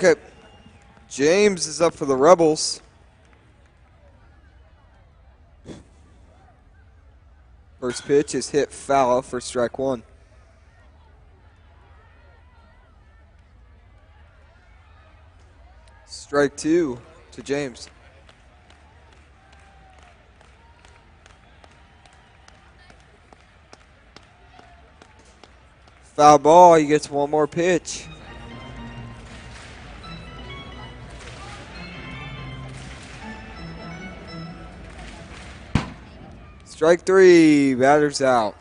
Okay, James is up for the Rebels. First pitch is hit foul for strike one. Strike two to James. Foul ball, he gets one more pitch. Strike three, batter's out.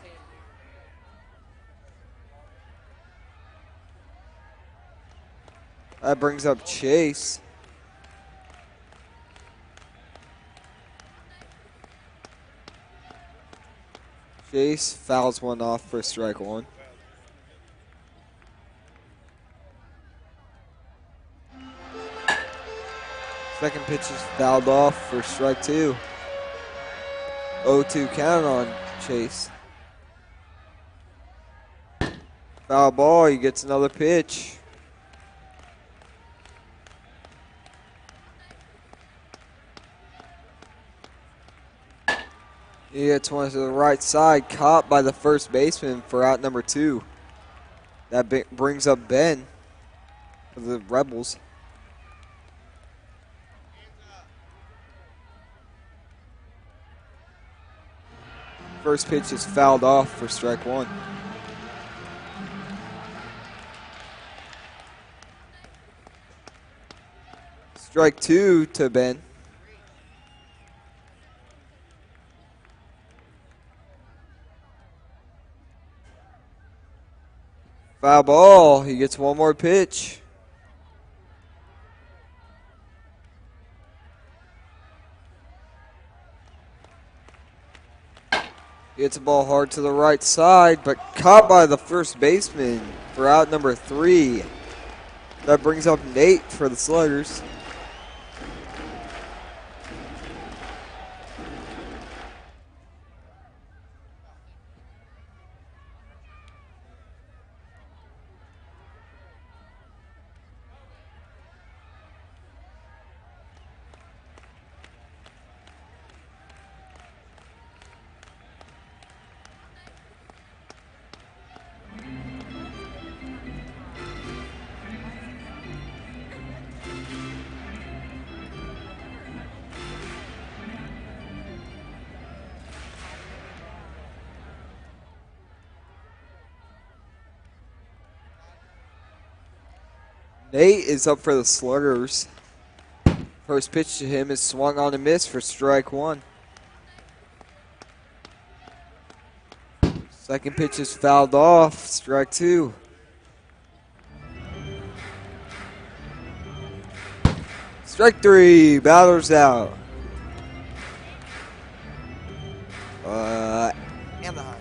That brings up Chase. Chase fouls one off for strike one. Second pitch is fouled off for strike two. 0-2 count on Chase. Foul ball, he gets another pitch. He gets one to the right side, caught by the first baseman for out number two. That brings up Ben for the Rebels. First pitch is fouled off for strike one. Strike two to Ben. Foul ball, he gets one more pitch. He hits the ball hard to the right side, but caught by the first baseman for out number three. That brings up Nate for the Sluggers. Nate is up for the Sluggers. First pitch to him is swung on and missed for strike one. Second pitch is fouled off, strike two. Strike three, batter's out. And the high.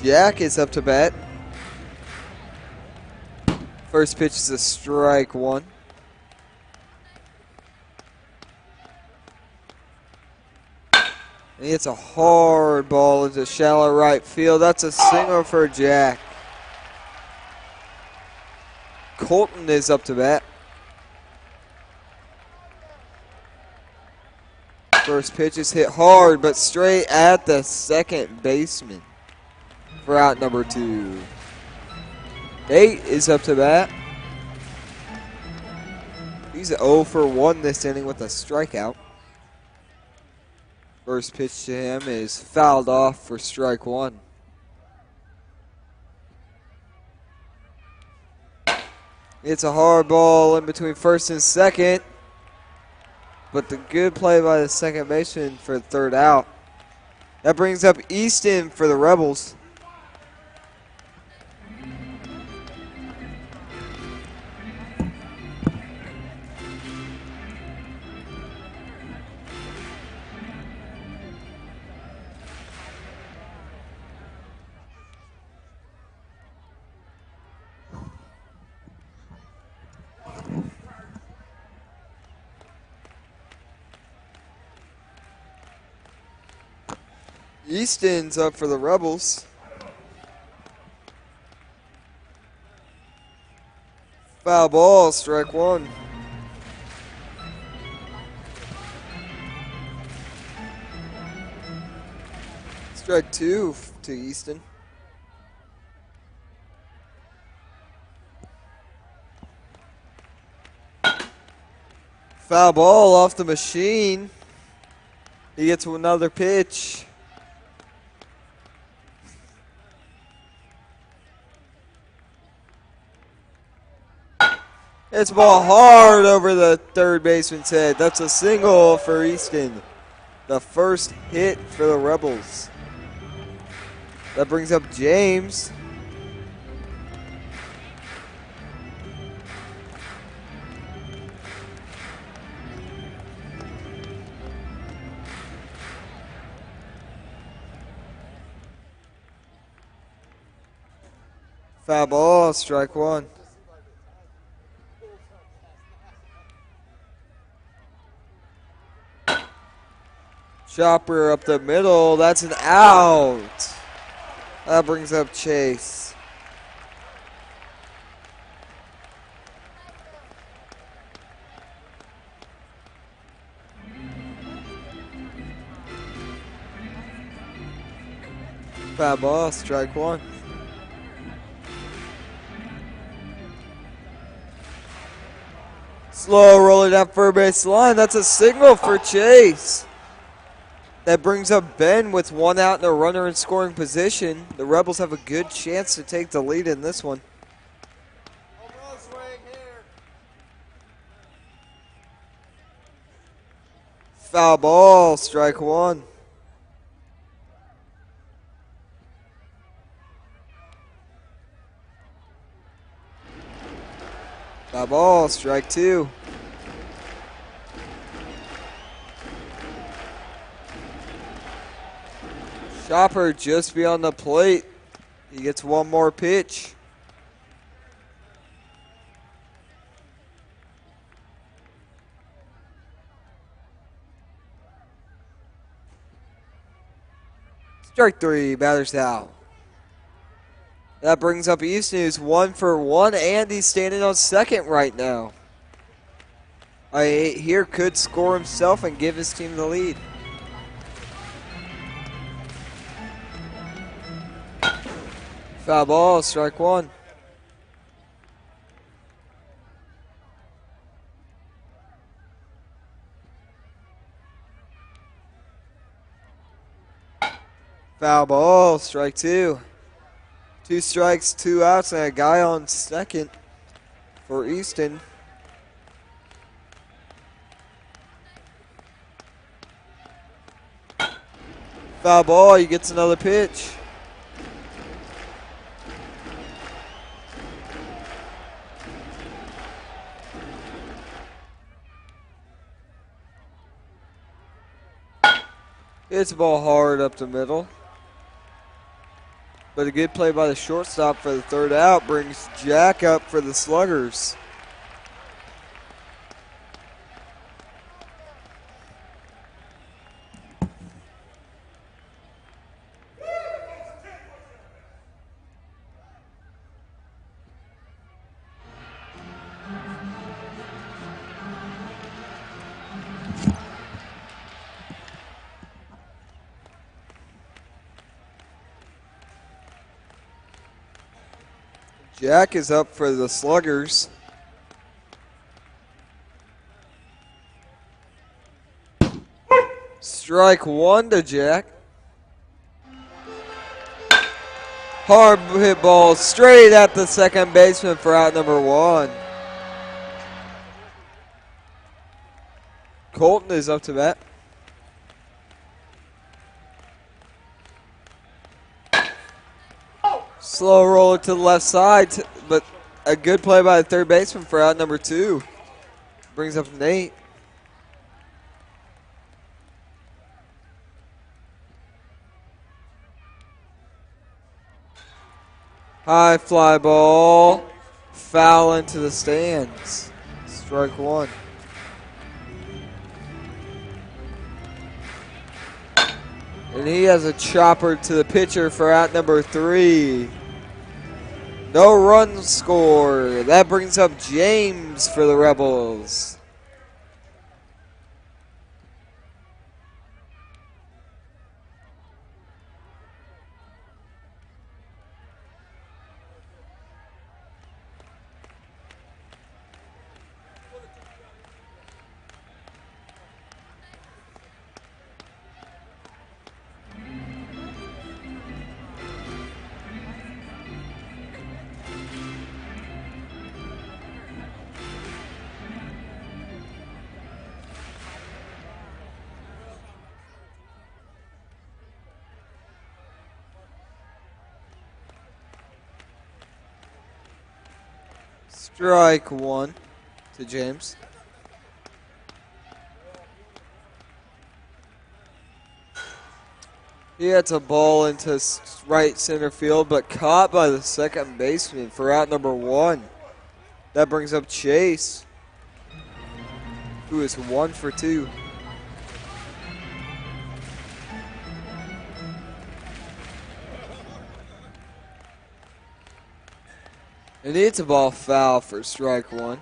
Jack is up to bat. First pitch is a strike one. And it's a hard ball into shallow right field. That's a single for Jack. Colton is up to bat. First pitch is hit hard, but straight at the second baseman for out number two. Nate is up to bat. He's 0 for 1 this inning with a strikeout. First pitch to him is fouled off for strike one. It's a hard ball in between first and second, but the good play by the second baseman for the third out. That brings up Easton for the Rebels. Easton's up for the Rebels. Foul ball, strike one. Strike two to Easton. Foul ball off the machine. He gets another pitch. It's ball hard over the third baseman's head. That's a single for Easton. The first hit for the Rebels. That brings up James. Foul ball, strike one. Chopper up the middle. That's an out. That brings up Chase. Foul ball, strike one. Slow rolling down third base line. That's a signal for Chase. That brings up Ben with one out and a runner in scoring position. The Rebels have a good chance to take the lead in this one. Foul ball, strike one. Foul ball, strike two. Chopper just beyond the plate. He gets one more pitch. Strike three, batter's out. That brings up East News 1 for 1, and he's standing on second right now. Here could score himself and give his team the lead. Foul ball, strike one. Foul ball, strike two. 2 strikes, 2 outs, and a guy on second for Easton. Foul ball, he gets another pitch. It's a ball hard up the middle. But a good play by the shortstop for the third out brings Jack up for the Sluggers. Jack is up for the Sluggers. Strike one to Jack. Hard hit ball straight at the second baseman for out number one. Colton is up to bat. Slow roller to the left side, but a good play by the third baseman for out number two. Brings up Nate. High fly ball. Foul into the stands. Strike one. And he has a chopper to the pitcher for out number three. No run score. That brings up James for the Rebels. Strike one to James. He hits a ball into right center field, but caught by the second baseman for out number one. That brings up Chase, who is 1 for 2. And it's a ball foul for strike one.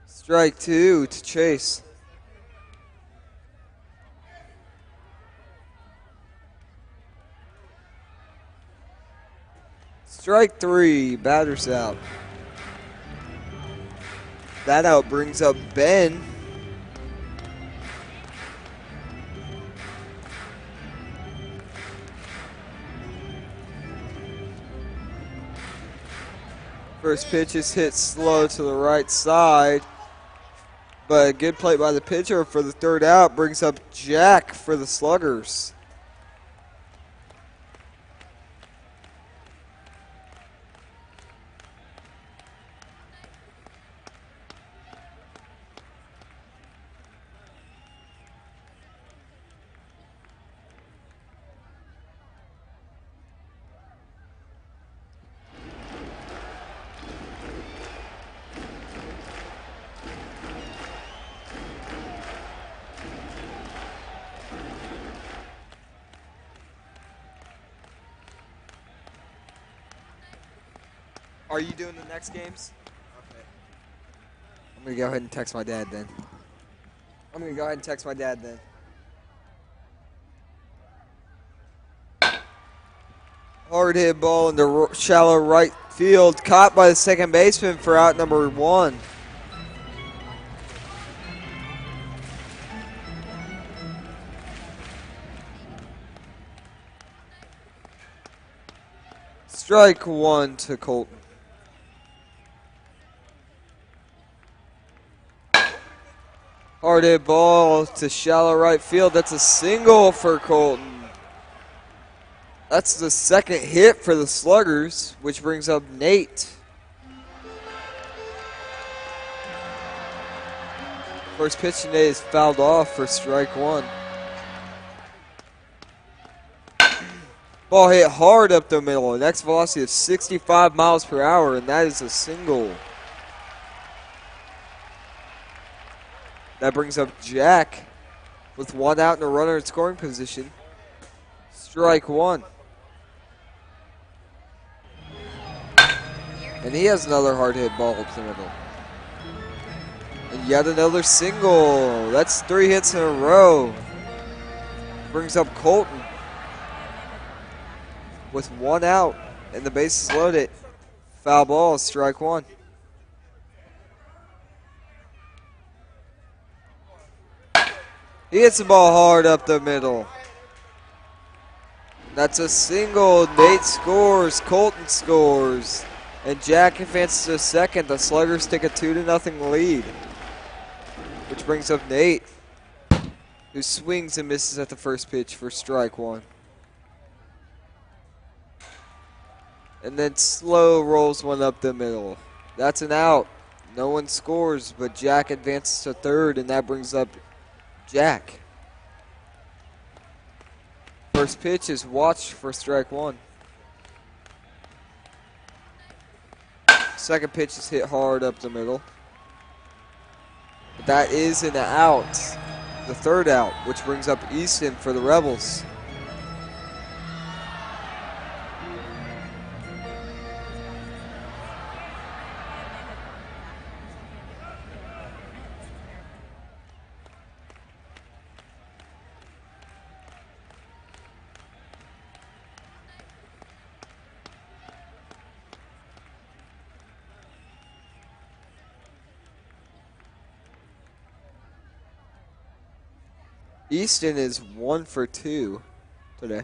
Strike two to Chase. Strike three, batter's out. That out brings up Ben. First pitch is hit slow to the right side. But a good play by the pitcher for the third out brings up Jack for the Sluggers. Are you doing the next games? Okay. I'm going to go ahead and text my dad then. Hard hit ball into shallow right field, caught by the second baseman for out number one. Strike one to Colton. Hard hit ball to shallow right field. That's a single for Colton. That's the second hit for the Sluggers, which brings up Nate. First pitch today is fouled off for strike one. Ball hit hard up the middle. Next velocity is 65 miles per hour, and that is a single. That brings up Jack with one out and a runner in scoring position. Strike one. And he has another hard hit ball up the middle. And yet another single. That's 3 hits in a row. Brings up Colton with one out and the bases loaded. Foul ball, strike one. He hits the ball hard up the middle. That's a single. Nate scores. Colton scores. And Jack advances to second. The Sluggers take a 2-0 lead. Which brings up Nate, who swings and misses at the first pitch for strike one. And then slow rolls one up the middle. That's an out. No one scores, but Jack advances to third, and that brings up Jack. First pitch is watched for strike one. Second pitch is hit hard up the middle. But that is an out. the third out, which brings up Easton for the Rebels. Easton is 1 for 2 today.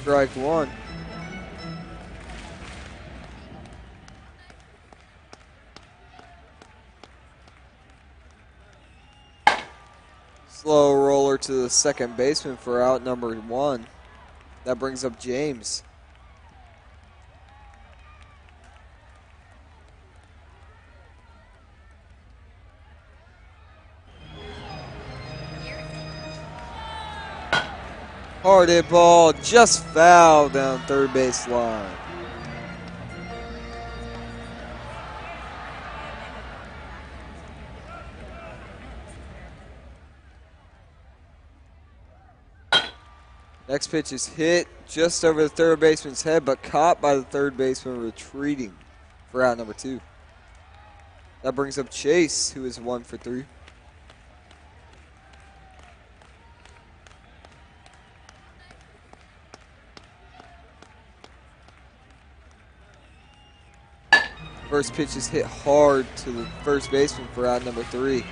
Strike one. Slow roller to the second baseman for out number 1. That brings up James. Hard hit ball, just foul down third base line. Next pitch is hit just over the third baseman's head, but caught by the third baseman retreating for out number 2. That brings up Chase, who is 1 for 3. First pitch is hit hard to the first baseman for out number 3.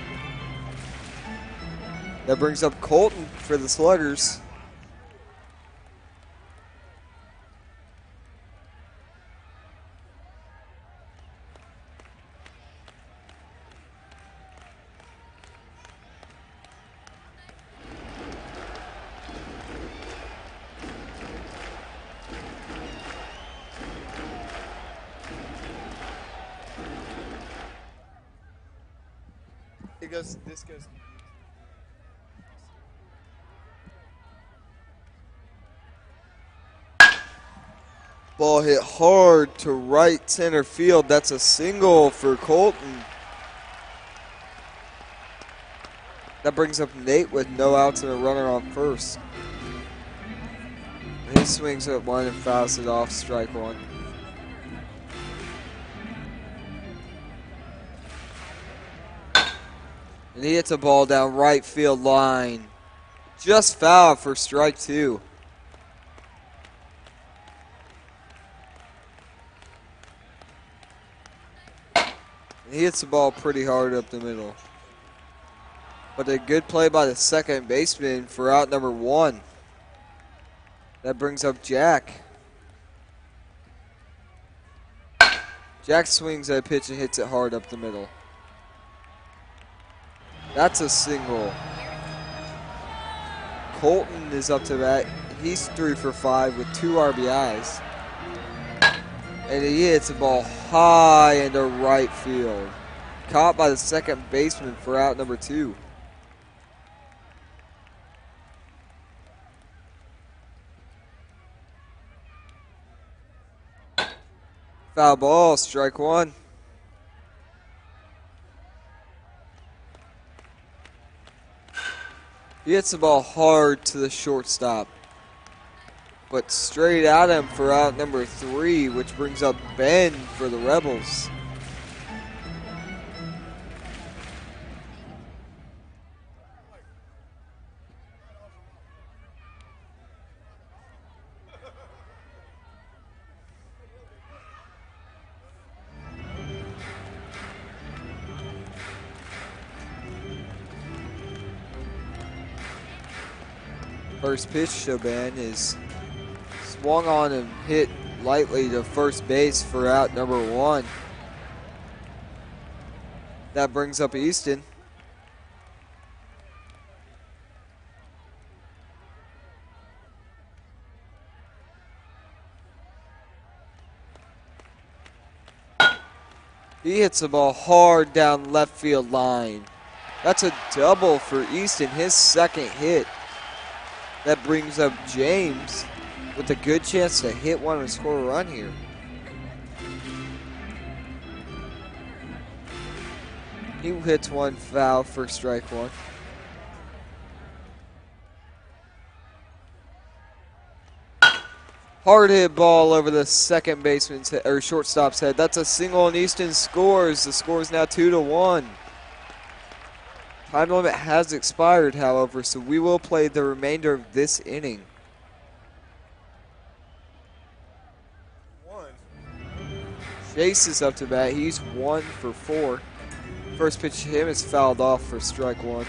That brings up Colton for the Sluggers. This goes. Ball hit hard to right center field. That's a single for Colton. That brings up Nate with no outs and a runner on first. He swings at one and fouls it off, strike one. And he hits a ball down right field line. Just foul for strike 2. And he hits the ball pretty hard up the middle. But a good play by the second baseman for out number 1. That brings up Jack. Jack swings that pitch and hits it hard up the middle. That's a single. Colton is up to bat. He's 3 for 5 with 2 RBIs. And he hits the ball high into right field. Caught by the second baseman for out number 2. Foul ball, strike 1. He hits the ball hard to the shortstop, but straight at him for out number 3, which brings up Ben for the Rebels. First pitch to Ben is swung on and hit lightly to first base for out number 1. That brings up Easton. He hits the ball hard down left field line. That's a double for Easton, his second hit. That brings up James with a good chance to hit one and score a run here. He hits one, foul for strike one. Hard hit ball over the second baseman's head, or shortstop's head. That's a single, and Easton scores. The score is now 2-1. Time limit has expired, however, so we will play the remainder of this inning. Chase is up to bat. He's 1 for 4. First pitch to him is fouled off for strike one.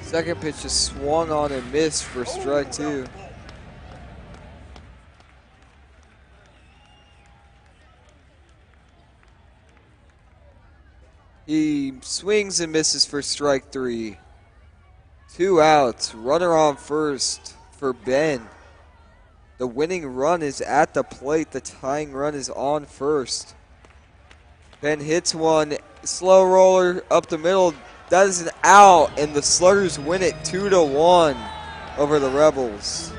Second pitch is swung on and missed for strike two. He swings and misses for strike three. 2 outs. Runner on first for Ben. The winning run is at the plate. The tying run is on first. Ben hits one. Slow roller up the middle. That is an out, and the Sluggers win it 2-1 over the Rebels.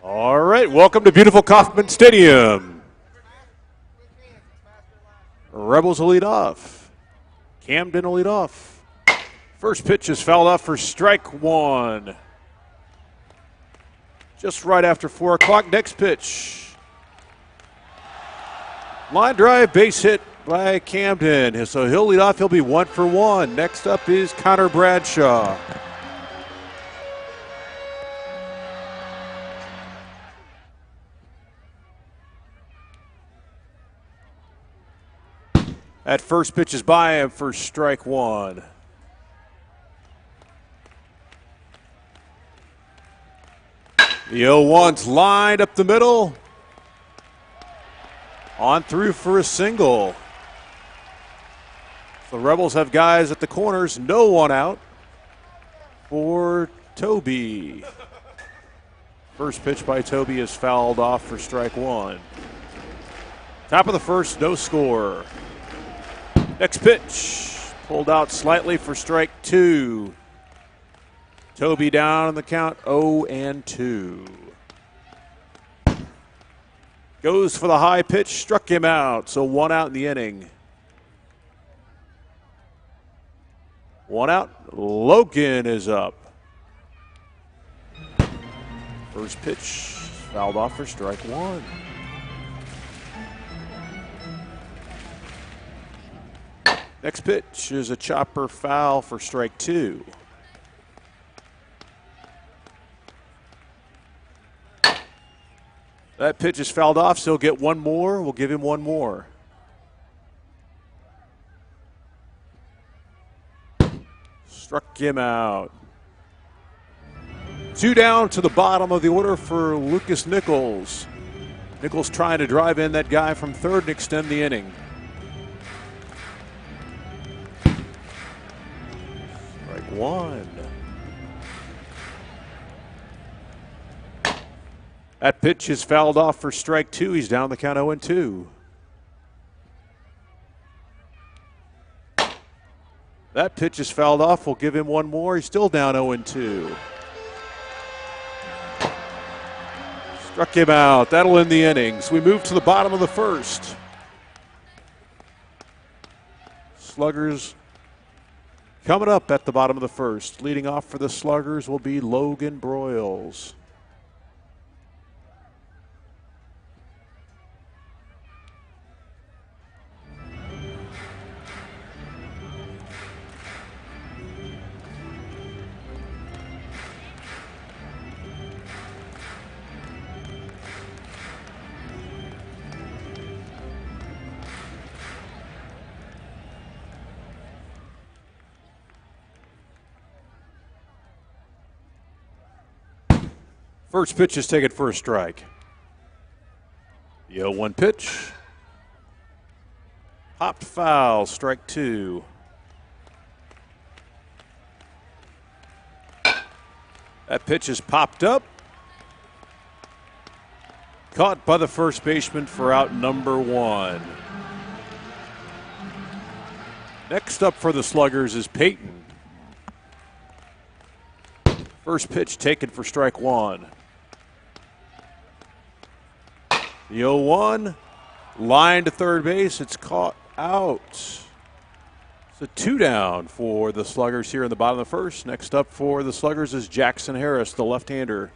All right, welcome to beautiful Kauffman Stadium. Rebels will lead off. Camden will lead off. First pitch is fouled off for strike one. Just right after 4 o'clock. Next pitch. Line drive, base hit by Camden. So he'll lead off. He'll be 1 for 1. Next up is Connor Bradshaw. That first pitch is by him for strike one. The 0-1's lined up the middle. On through for a single. The Rebels have guys at the corners. No one out for Toby. First pitch by Toby is fouled off for strike one. Top of the first, no score. Next pitch, pulled out slightly for strike two. Toby down on the count, 0-2. Goes for the high pitch, struck him out, so 1 out in the inning. 1 out, Logan is up. First pitch, fouled off for strike one. Next pitch is a chopper foul for strike two. That pitch is fouled off, so he'll get one more. We'll give him one more. Struck him out. 2 down to the bottom of the order for Lucas Nichols. Nichols trying to drive in that guy from third and extend the inning. Strike one. That pitch is fouled off for strike two. He's down the count 0-2. That pitch is fouled off. We'll give him one more. He's still down 0-2. Struck him out. That'll end the innings. We move to the bottom of the first. Sluggers coming up at the bottom of the first. Leading off for the Sluggers will be Logan Broyles. First pitch is taken for a strike. The 0-1 pitch. Popped foul, strike 2. That pitch is popped up. Caught by the first baseman for out number 1. Next up for the Sluggers is Peyton. First pitch taken for strike 1. The 0-1, line to third base. It's caught out. It's a 2 down for the Sluggers here in the bottom of the first. Next up for the Sluggers is Jackson Harris, the left-hander.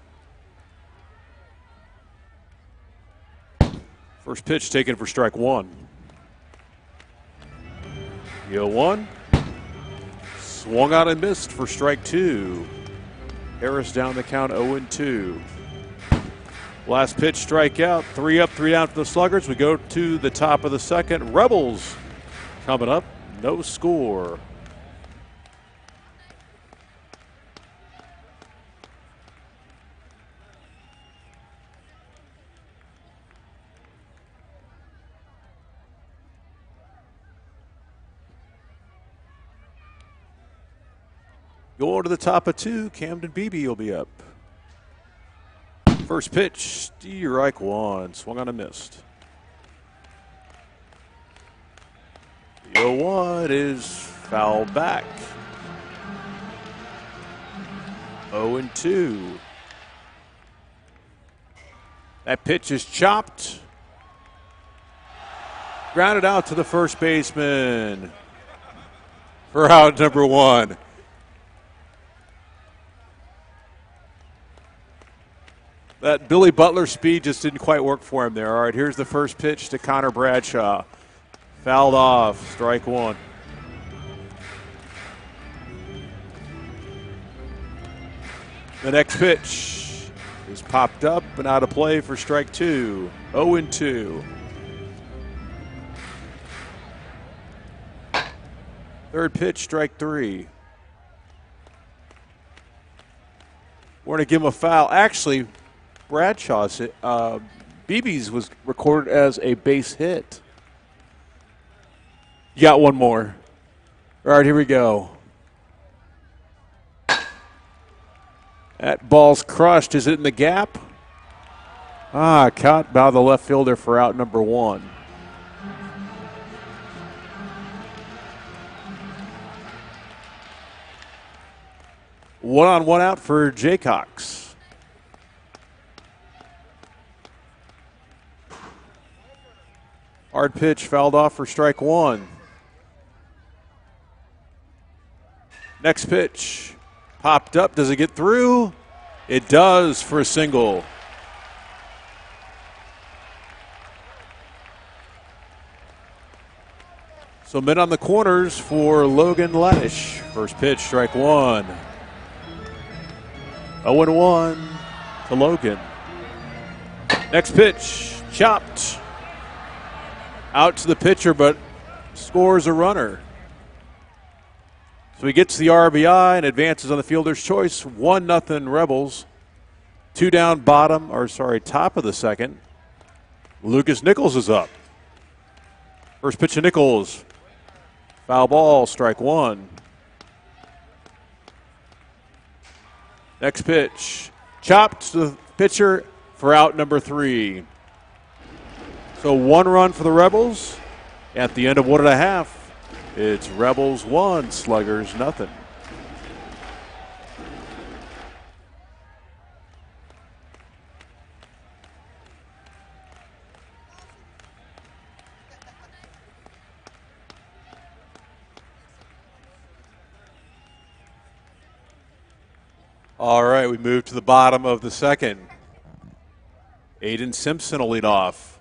First pitch taken for strike 1. The 0-1, swung out and missed for strike 2. Harris down the count 0-2. Last pitch, strikeout. 3 up, 3 down for the Sluggers. We go to the top of the second. Rebels coming up, no score. Going to the top of 2, Camden Beebe will be up. First pitch, strike 1, swung on and missed. The 0-1 is fouled back. 0-2. That pitch is chopped. Grounded out to the first baseman for out number 1. That Billy Butler speed just didn't quite work for him there. All right, here's the first pitch to Connor Bradshaw. Fouled off, strike 1. The next pitch is popped up and out of play for strike 2. 0-2. Third pitch, strike 3. We're going to give him a foul. Actually, Bradshaw's Beebe's was recorded as a base hit. You got one more. All right, here we go. That ball's crushed. Is it in the gap? Caught by the left fielder for out number 1. One on, one out for Jaycox. Hard pitch fouled off for strike 1. Next pitch popped up. Does it get through? It does for a single. So men on the corners for Logan Laddish. First pitch, strike 1. 0-1 to Logan. Next pitch, chopped. Out to the pitcher, but scores a runner. So he gets the RBI and advances on the fielder's choice. 1-0 Rebels. 2 down top of the second. Lucas Nichols is up. First pitch to Nichols. Foul ball, strike 1. Next pitch. Chopped to the pitcher for out number 3. So 1 run for the Rebels. At the end of 1.5, it's Rebels 1, Sluggers 0. All right, we move to the bottom of the second. Aiden Simpson will lead off.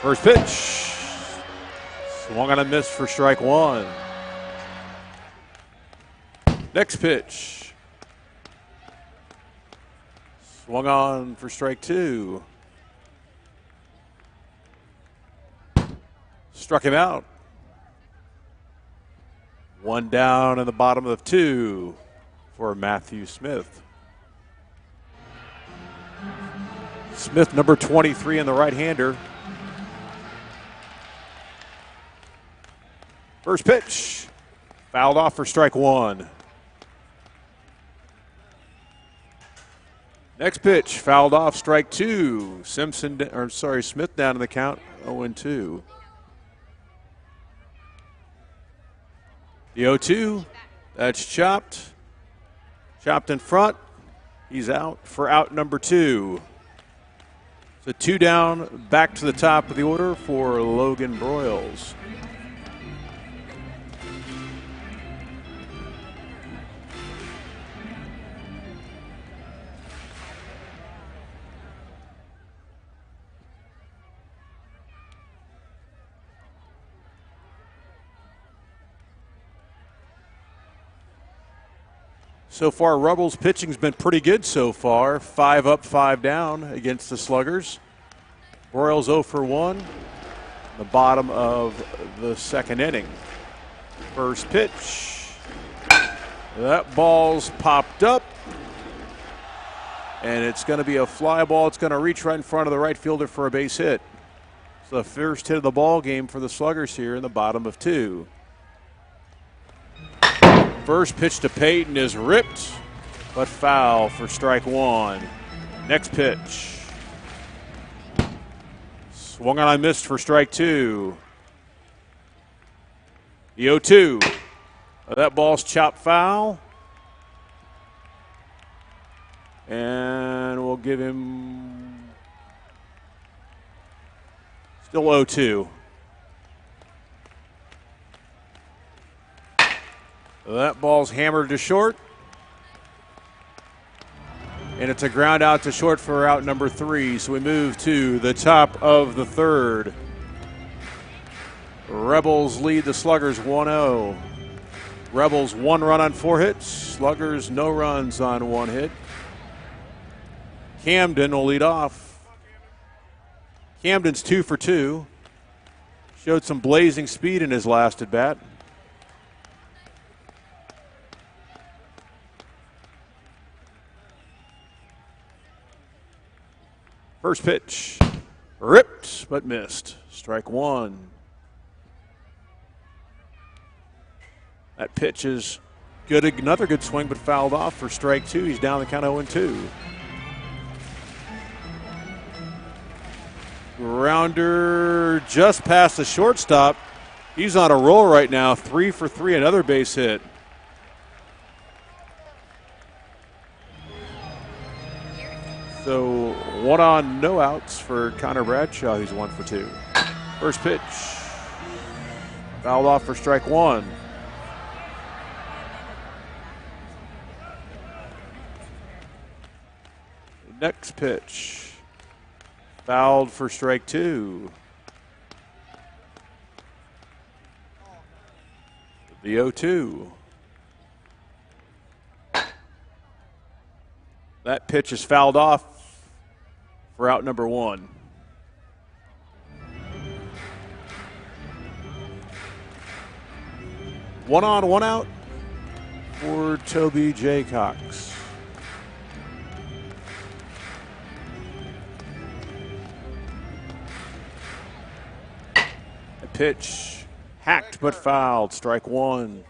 First pitch. Swung on a miss for strike 1. Next pitch. Swung on for strike 2. Struck him out. One down in the bottom of 2 for Matthew Smith. Smith, number 23 in the right-hander. First pitch, fouled off for strike 1. Next pitch, fouled off, strike 2. Smith down in the count, 0-2. The 0-2, that's chopped. Chopped in front. He's out for out number 2. So 2 down, back to the top of the order for Logan Broyles. So far, Rebels' pitching's been pretty good so far. 5 up, 5 down against the Sluggers. Broyles 0 for 1. The bottom of the second inning. First pitch. That ball's popped up. And it's going to be a fly ball. It's going to reach right in front of the right fielder for a base hit. So the first hit of the ball game for the Sluggers here in the bottom of 2. First pitch to Peyton is ripped, but foul for strike 1. Next pitch. Swung on, I missed for strike 2. The 0-2. That ball's chopped foul. And we'll give him still 0-2. That ball's hammered to short. And it's a ground out to short for out number 3. So we move to the top of the 3rd. Rebels lead the Sluggers 1-0. Rebels 1 run on 4 hits. Sluggers no runs on 1 hit. Camden will lead off. Camden's 2 for 2. Showed some blazing speed in his last at bat. First pitch, ripped but missed. Strike 1. That pitch is good. Another good swing, but fouled off for strike 2. He's down the count 0-2. Grounder just past the shortstop. He's on a roll right now. 3 for 3, another base hit. So 1 on, no outs for Connor Bradshaw. He's 1 for 2. First pitch. Fouled off for strike 1. Next pitch. Fouled for strike 2. The 0-2. That pitch is fouled off for out number 1. One on, 1 out for Toby Jaycox. A pitch hacked but fouled. Strike 1.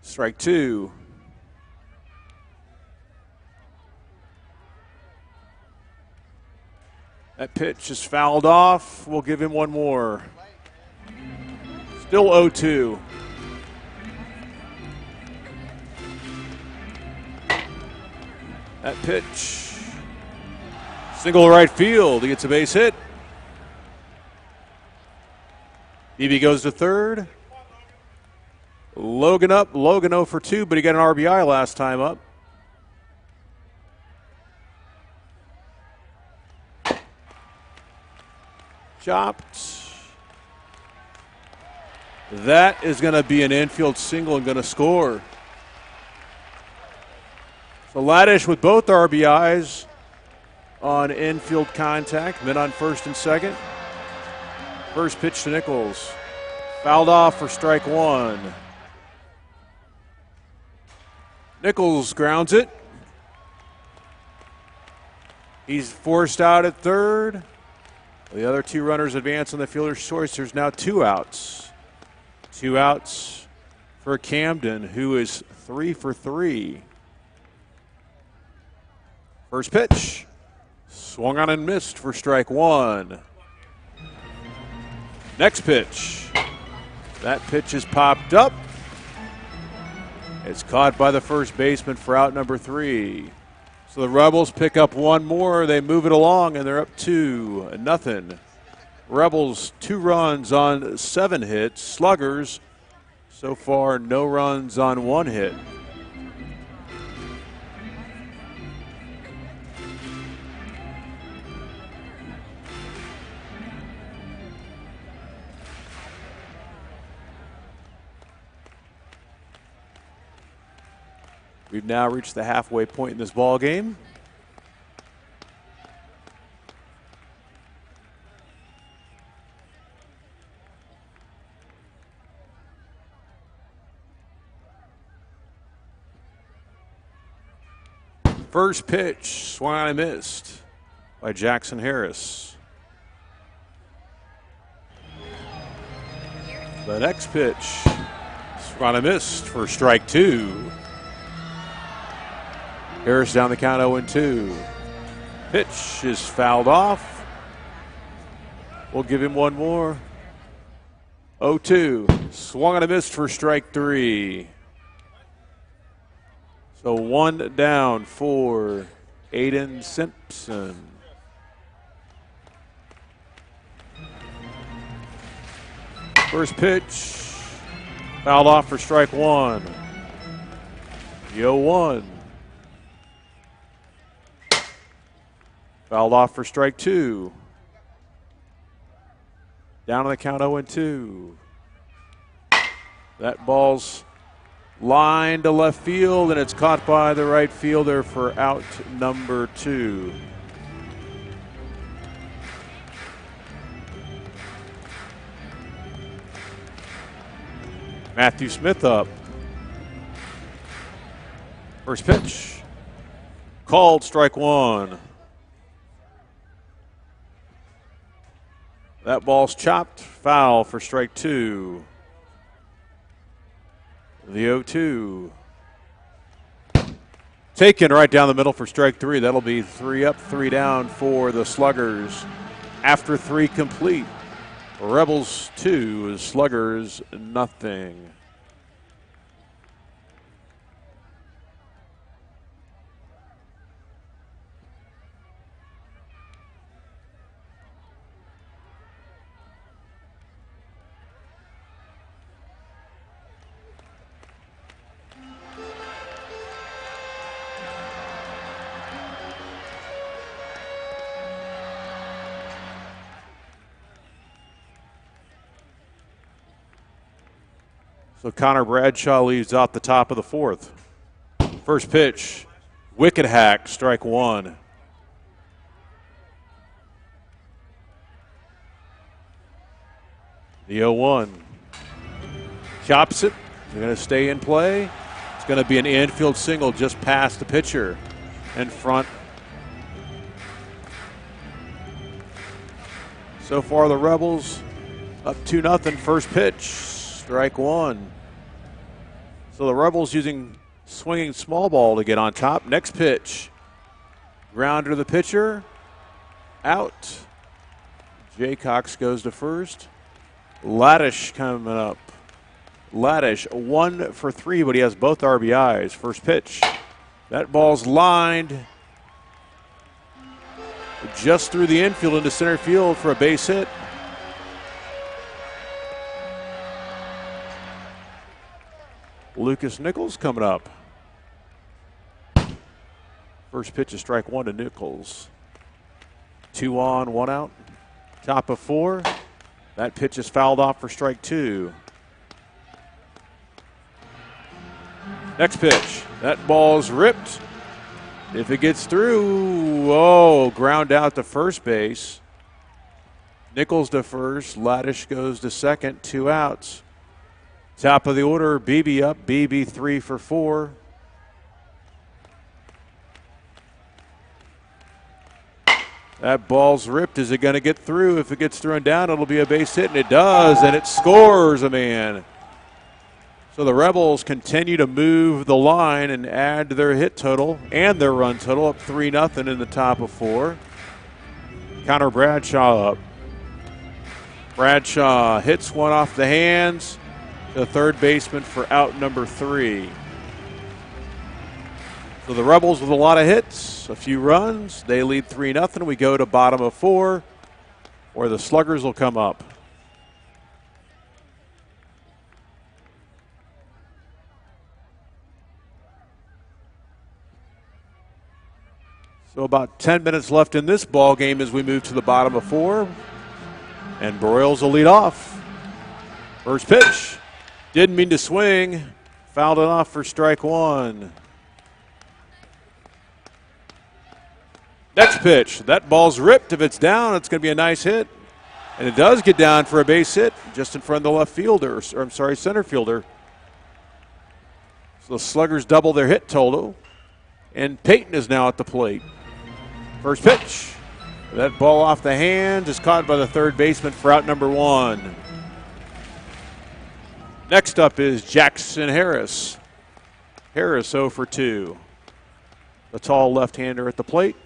Strike 2. That pitch is fouled off. We'll give him 1 more. Still 0-2. That pitch. Single right field. He gets a base hit. BB goes to 3rd. Logan up. Logan 0 for 2, but he got an RBI last time up. Chopped. That is going to be an infield single and going to score. So Laddish with both RBIs on infield contact, men on first and second. First pitch to Nichols. Fouled off for strike one. Nichols grounds it. He's forced out at third. The other two runners advance on the fielder's choice. There's now 2 outs. 2 outs for Camden, who is 3 for 3. First pitch. Swung on and missed for strike one. Next pitch. That pitch is popped up. It's caught by the first baseman for out number 3. So the Rebels pick up one more. They move it along, and they're up 2-0. Rebels 2 runs on 7 hits. Sluggers, so far, no runs on 1 hit. We've now reached the halfway point in this ball game. First pitch, swung on and missed by Jackson Harris. The next pitch, swung on and missed for strike two. Harris down the count 0-2. Pitch is fouled off. We'll give him one more. 0-2. Swung and a missed for strike three. So one down for Aiden Simpson. First pitch. Fouled off for strike one. The 0-1. Fouled off for strike two. Down on the count 0-2. That ball's lined to left field, and it's caught by the right fielder for out number 2. Matthew Smith up. First pitch. Called strike one. That ball's chopped, foul for strike two. The 0-2. Taken right down the middle for strike three. That'll be 3 up, 3 down for the Sluggers after 3 complete. Rebels 2, Sluggers nothing. So Connor Bradshaw leads off the top of the 4th. First pitch, wicked hack, strike one. The 0-1. Chops it. They're going to stay in play. It's going to be an infield single just past the pitcher in front. So far the Rebels up 2-0. First pitch, strike one. So the Rebels using swinging small ball to get on top. Next pitch. Grounder to the pitcher. Out. Jay Cox goes to first. Laddish coming up. Laddish 1 for 3, but he has both RBIs. First pitch. That ball's lined just through the infield into center field for a base hit. Lucas Nichols coming up. First pitch is strike one to Nichols. 2 on, 1 out. Top of 4. That pitch is fouled off for strike two. Next pitch. That ball's ripped. If it gets through, ground out to first base. Nichols to first. Laddish goes to second. 2 outs. Top of the order, Beebe up. Beebe 3 for 4. That ball's ripped. Is it going to get through? If it gets thrown down, it'll be a base hit, and it does, and it scores a man. So the Rebels continue to move the line and add to their hit total and their run total, up 3-0 in the top of 4. Connor Bradshaw up. Bradshaw hits one off the hands to the third baseman for out number 3. So the Rebels with a lot of hits, a few runs. They lead 3-0. We go to bottom of 4, where the Sluggers will come up. So about 10 minutes left in this ball game as we move to the bottom of 4. And Broyles will lead off. First pitch. Didn't mean to swing. Fouled it off for strike 1. Next pitch. That ball's ripped. If it's down, it's going to be a nice hit. And it does get down for a base hit just in front of the left fielder, or I'm sorry, center fielder. So the Sluggers double their hit total. And Peyton is now at the plate. First pitch. That ball off the hands is caught by the third baseman for out number 1. Next up is Jackson Harris. Harris 0 for 2. The tall left-hander at the plate.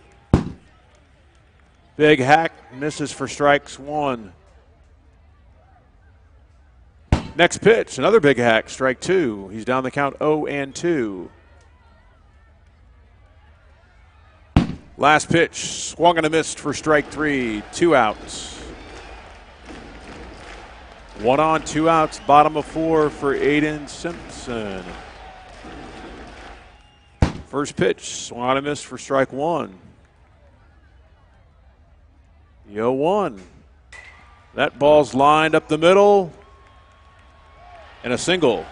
Big hack, misses for strikes 1. Next pitch, another big hack, strike 2. He's down the count 0-2. Last pitch, swung and a missed for strike 3. 2 outs. 1 on, 2 outs, bottom of 4 for Aiden Simpson. First pitch, swung and a miss for strike 1. The 0-1. That ball's lined up the middle. And a single.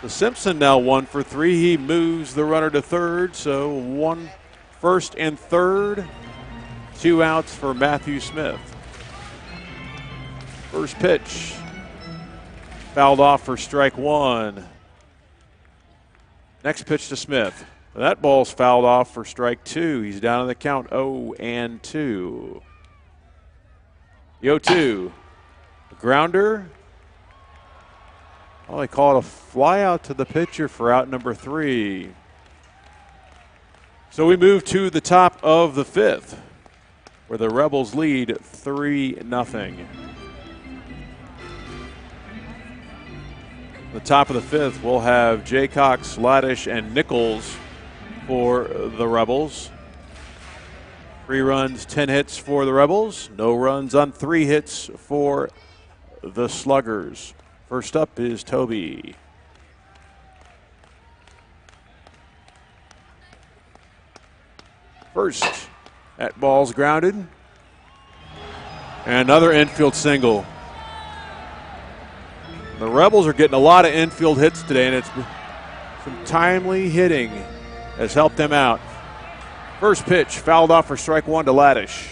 The Simpson now 1 for 3. He moves the runner to third, so 1 first and third. 2 outs for Matthew Smith. First pitch. Fouled off for strike 1. Next pitch to Smith. That ball's fouled off for strike 2. He's down on the count 0-2. The 0-2. A grounder. Oh, they call it a fly out to the pitcher for out number 3. So we move to the top of the 5th, where the Rebels lead 3-0. The top of the 5th, we'll have Jaycock, Laddish, and Nichols for the Rebels. 3 runs, 10 hits for the Rebels. No runs on 3 hits for the Sluggers. First up is Toby. First, that ball's grounded. And another infield single. The Rebels are getting a lot of infield hits today, and it's some timely hitting has helped them out. First pitch, fouled off for strike 1 to Laddish.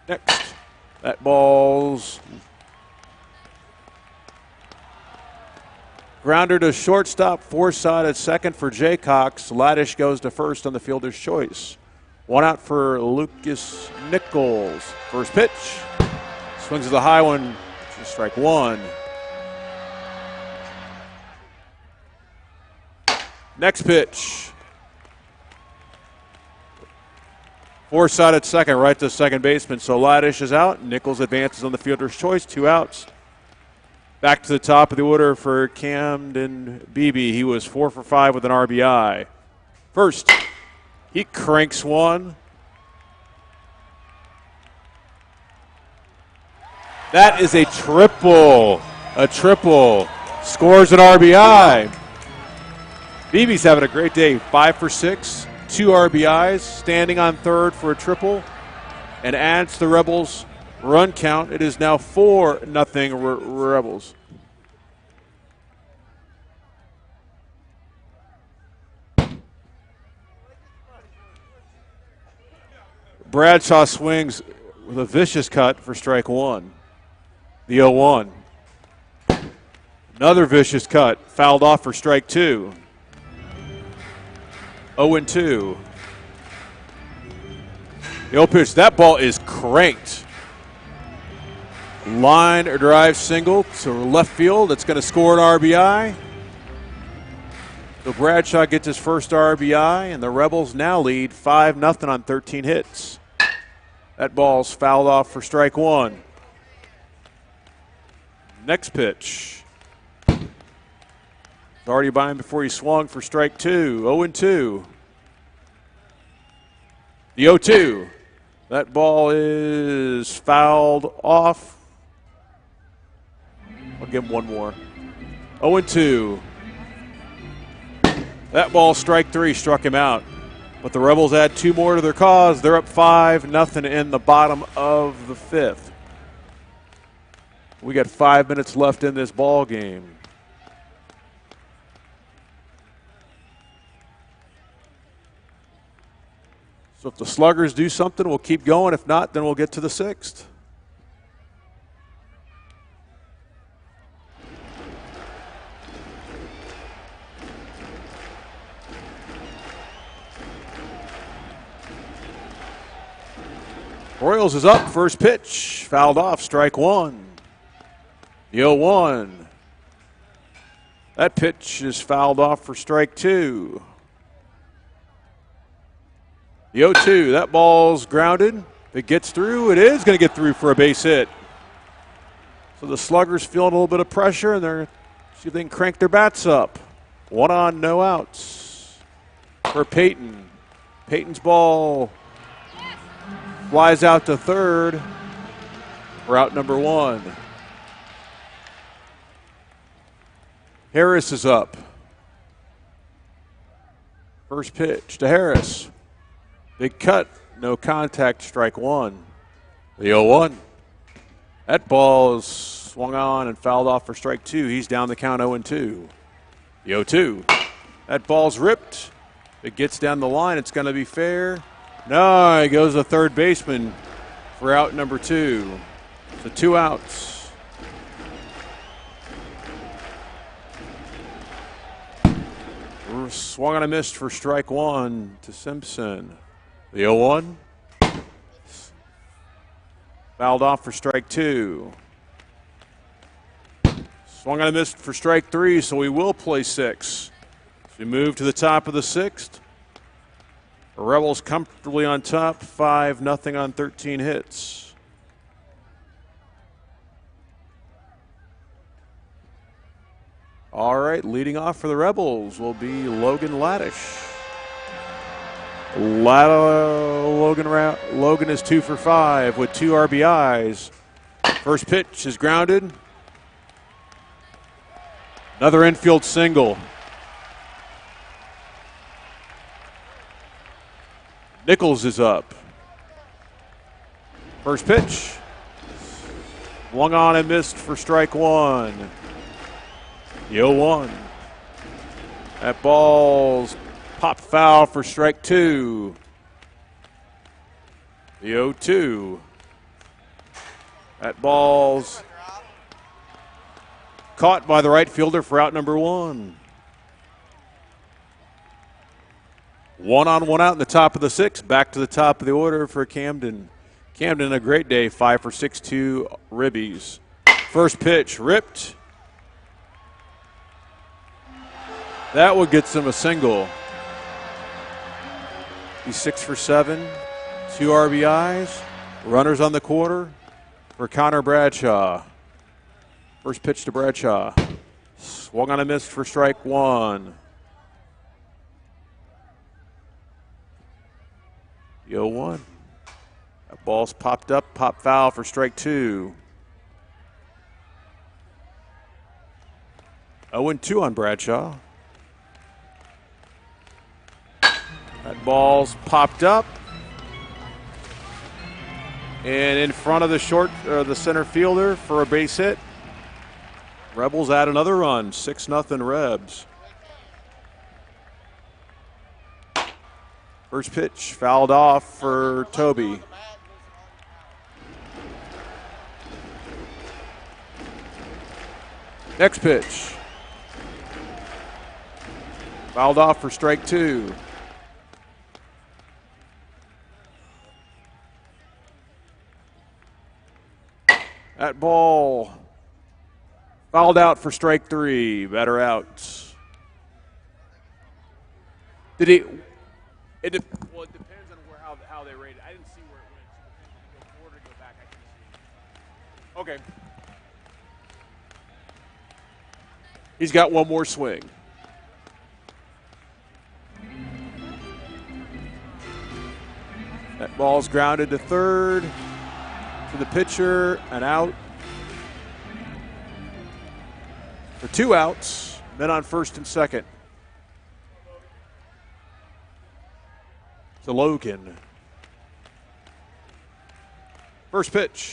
Next, that ball's grounder to shortstop, Forsythe at second for Jaycock. Laddish goes to first on the fielder's choice. 1 out for Lucas Nichols. First pitch, swings at the high one, strike 1. Next pitch. Forsythe at second, right to second baseman. So Laddish is out. Nichols advances on the fielder's choice. 2 outs. Back to the top of the order for Camden Beebe. He was 4 for 5 with an RBI. First, he cranks one. That is a triple. A triple. Scores an RBI. Beebe's having a great day. 5 for 6, 2 RBIs, standing on third for a triple, and adds the Rebels' run count. It is now 4-0 Rebels. Bradshaw swings with a vicious cut for strike one. The 0-1. Another vicious cut, fouled off for strike two. 0-2. The 0 pitch, that ball is cranked. Line or drive single to left field. It's going to score an RBI. So Bradshaw gets his first RBI, and the Rebels now lead 5-0 on 13 hits. That ball's fouled off for strike one. Next pitch. It's already by him before he swung for strike two. 0-2. The 0-2. That ball is fouled off. I'll give him one more. 0-2. That ball, strike three, struck him out. But the Rebels add two more to their cause. They're up 5-0 in the bottom of the fifth. We got 5 minutes left in this ball game. So if the Sluggers do something, we'll keep going. If not, then we'll get to the sixth. Royals is up, first pitch, fouled off, strike one. The 0-1. That pitch is fouled off for strike two. The 0-2, that ball's grounded. If it gets through, it is going to get through for a base hit. So the Sluggers feeling a little bit of pressure, and they're see if they can crank their bats up. 1 on, no outs for Peyton. Peyton's ball flies out to third for out number one. Harris is up. First pitch to Harris. Big cut, no contact, strike one. The 0-1. That ball is swung on and fouled off for strike two. He's down the count 0-2. The 0-2. That ball's ripped. If it gets down the line, it's going to be fair. No, he goes to third baseman for out number two. So 2 outs. Swung on a miss for strike one to Simpson. The 0-1. Fouled off for strike two. Swung on a miss for strike three, so we will play 6. As we move to the top of the sixth. The Rebels comfortably on top, 5-0 on 13 hits. All right, leading off for the Rebels will be Logan Laddish. Logan is 2 for 5 with 2 RBIs. First pitch is grounded. Another infield single. Nichols is up. First pitch. Swung on and missed for strike one. The 0-1. That ball's popped foul for strike two. The 0-2. That ball's caught by the right fielder for out number one. 1 on, 1 out in the top of the sixth. Back to the top of the order for Camden. Camden, a great day, 5 for 6, 2 ribbies. First pitch, ripped. That one gets him a single. He's 6 for 7, 2 RBIs. Runners on the quarter for Connor Bradshaw. First pitch to Bradshaw. Swung on a miss for strike one. The 0-1. That ball's popped up, pop foul for strike two. 0-2 on Bradshaw. That ball's popped up. And in front of the center fielder for a base hit. Rebels add another run, 6-0 Rebs. First pitch fouled off for Toby. Next pitch. Fouled off for strike 2. That ball fouled out for strike 3. Batter out. Did he? It depends on how they rate it. I didn't see where it went. So it depends if you go forward or go back. I can see. Okay. He's got one more swing. That ball's grounded to third. To the pitcher, an out. For 2 outs. Men on first and second. To Logan. First pitch.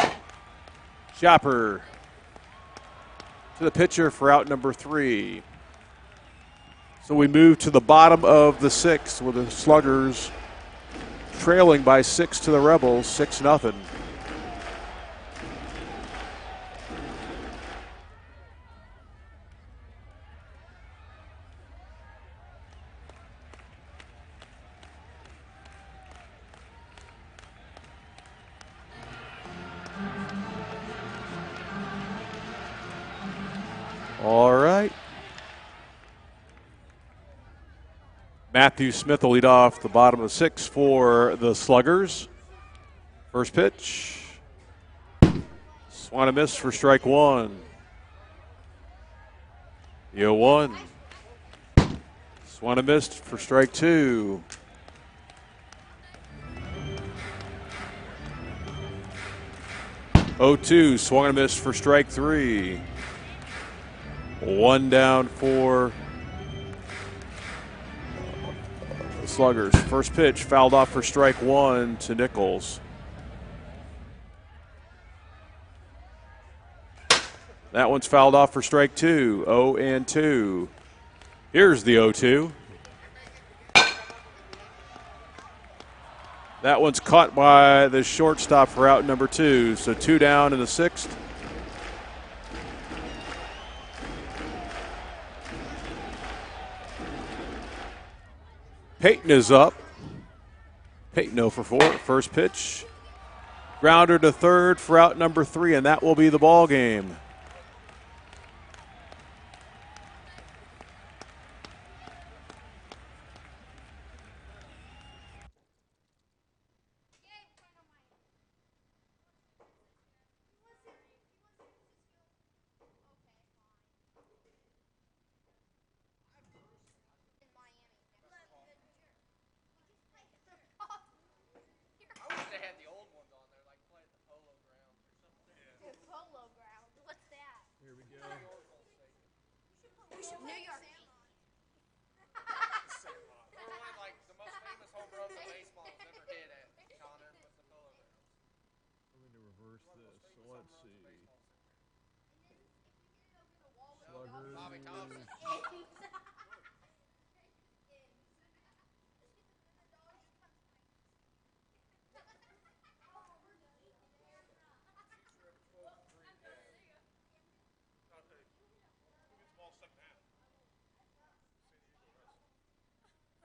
Chopper. To the pitcher for out number 3. So we move to the bottom of the 6th with the Sluggers trailing by 6 to the Rebels, 6-0. All right. Matthew Smith will lead off the bottom of the 6th for the Sluggers. First pitch. Swung and miss for strike 1. The 0-1. Swung and missed for strike 2. Oh-2, swung and missed for strike 3. 1 down for the Sluggers. First pitch fouled off for strike 1 to Nichols. That one's fouled off for strike 2. 0-2. Here's the 0-2. That one's caught by the shortstop for out number 2. So 2 down in the 6th. Peyton is up. Peyton 0 for 4. First pitch. Grounder to third for out number 3, and that will be the ball game.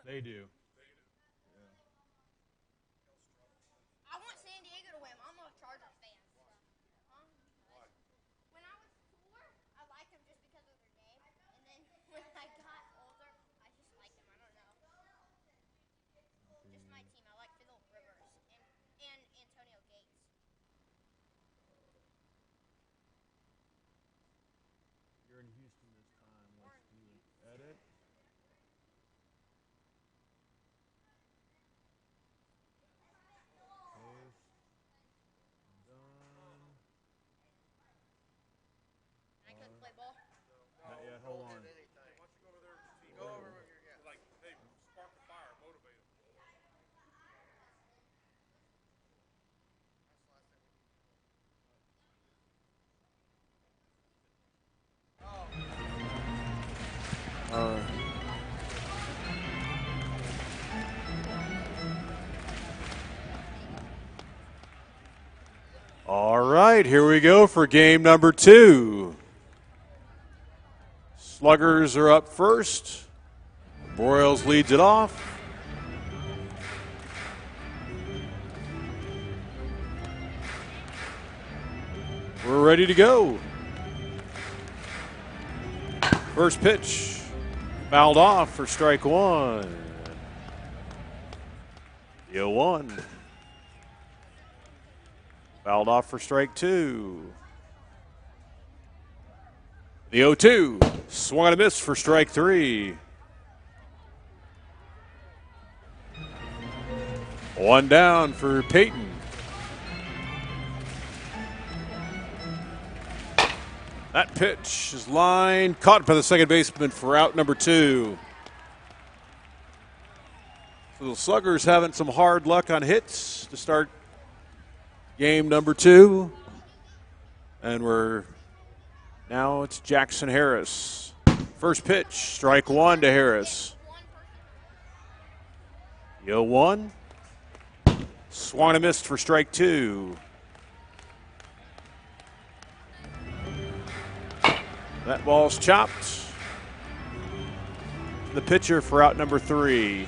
They do. I want San Diego to win. I'm a Chargers fan. When I was 4, I liked them just because of their name. And then when I got older, I just liked them. I don't know. Just my team. I like Phillippe and Antonio Gates. You're in Houston this time. Let's do it. Edit. right, here we go for game number 2. Sluggers are up first. Broyles leads it off. We're ready to go. First pitch, fouled off for strike 1. The 0-1. Fouled off for strike 2. The 0-2. Swung and a miss for strike 3. 1 down for Peyton. That pitch is lined, caught by the second baseman for out number 2. So the Sluggers having some hard luck on hits to start game number 2. And now it's Jackson Harris. First pitch, strike 1 to Harris. 0-1. Swung and missed for strike 2. That ball's chopped. The pitcher for out number 3.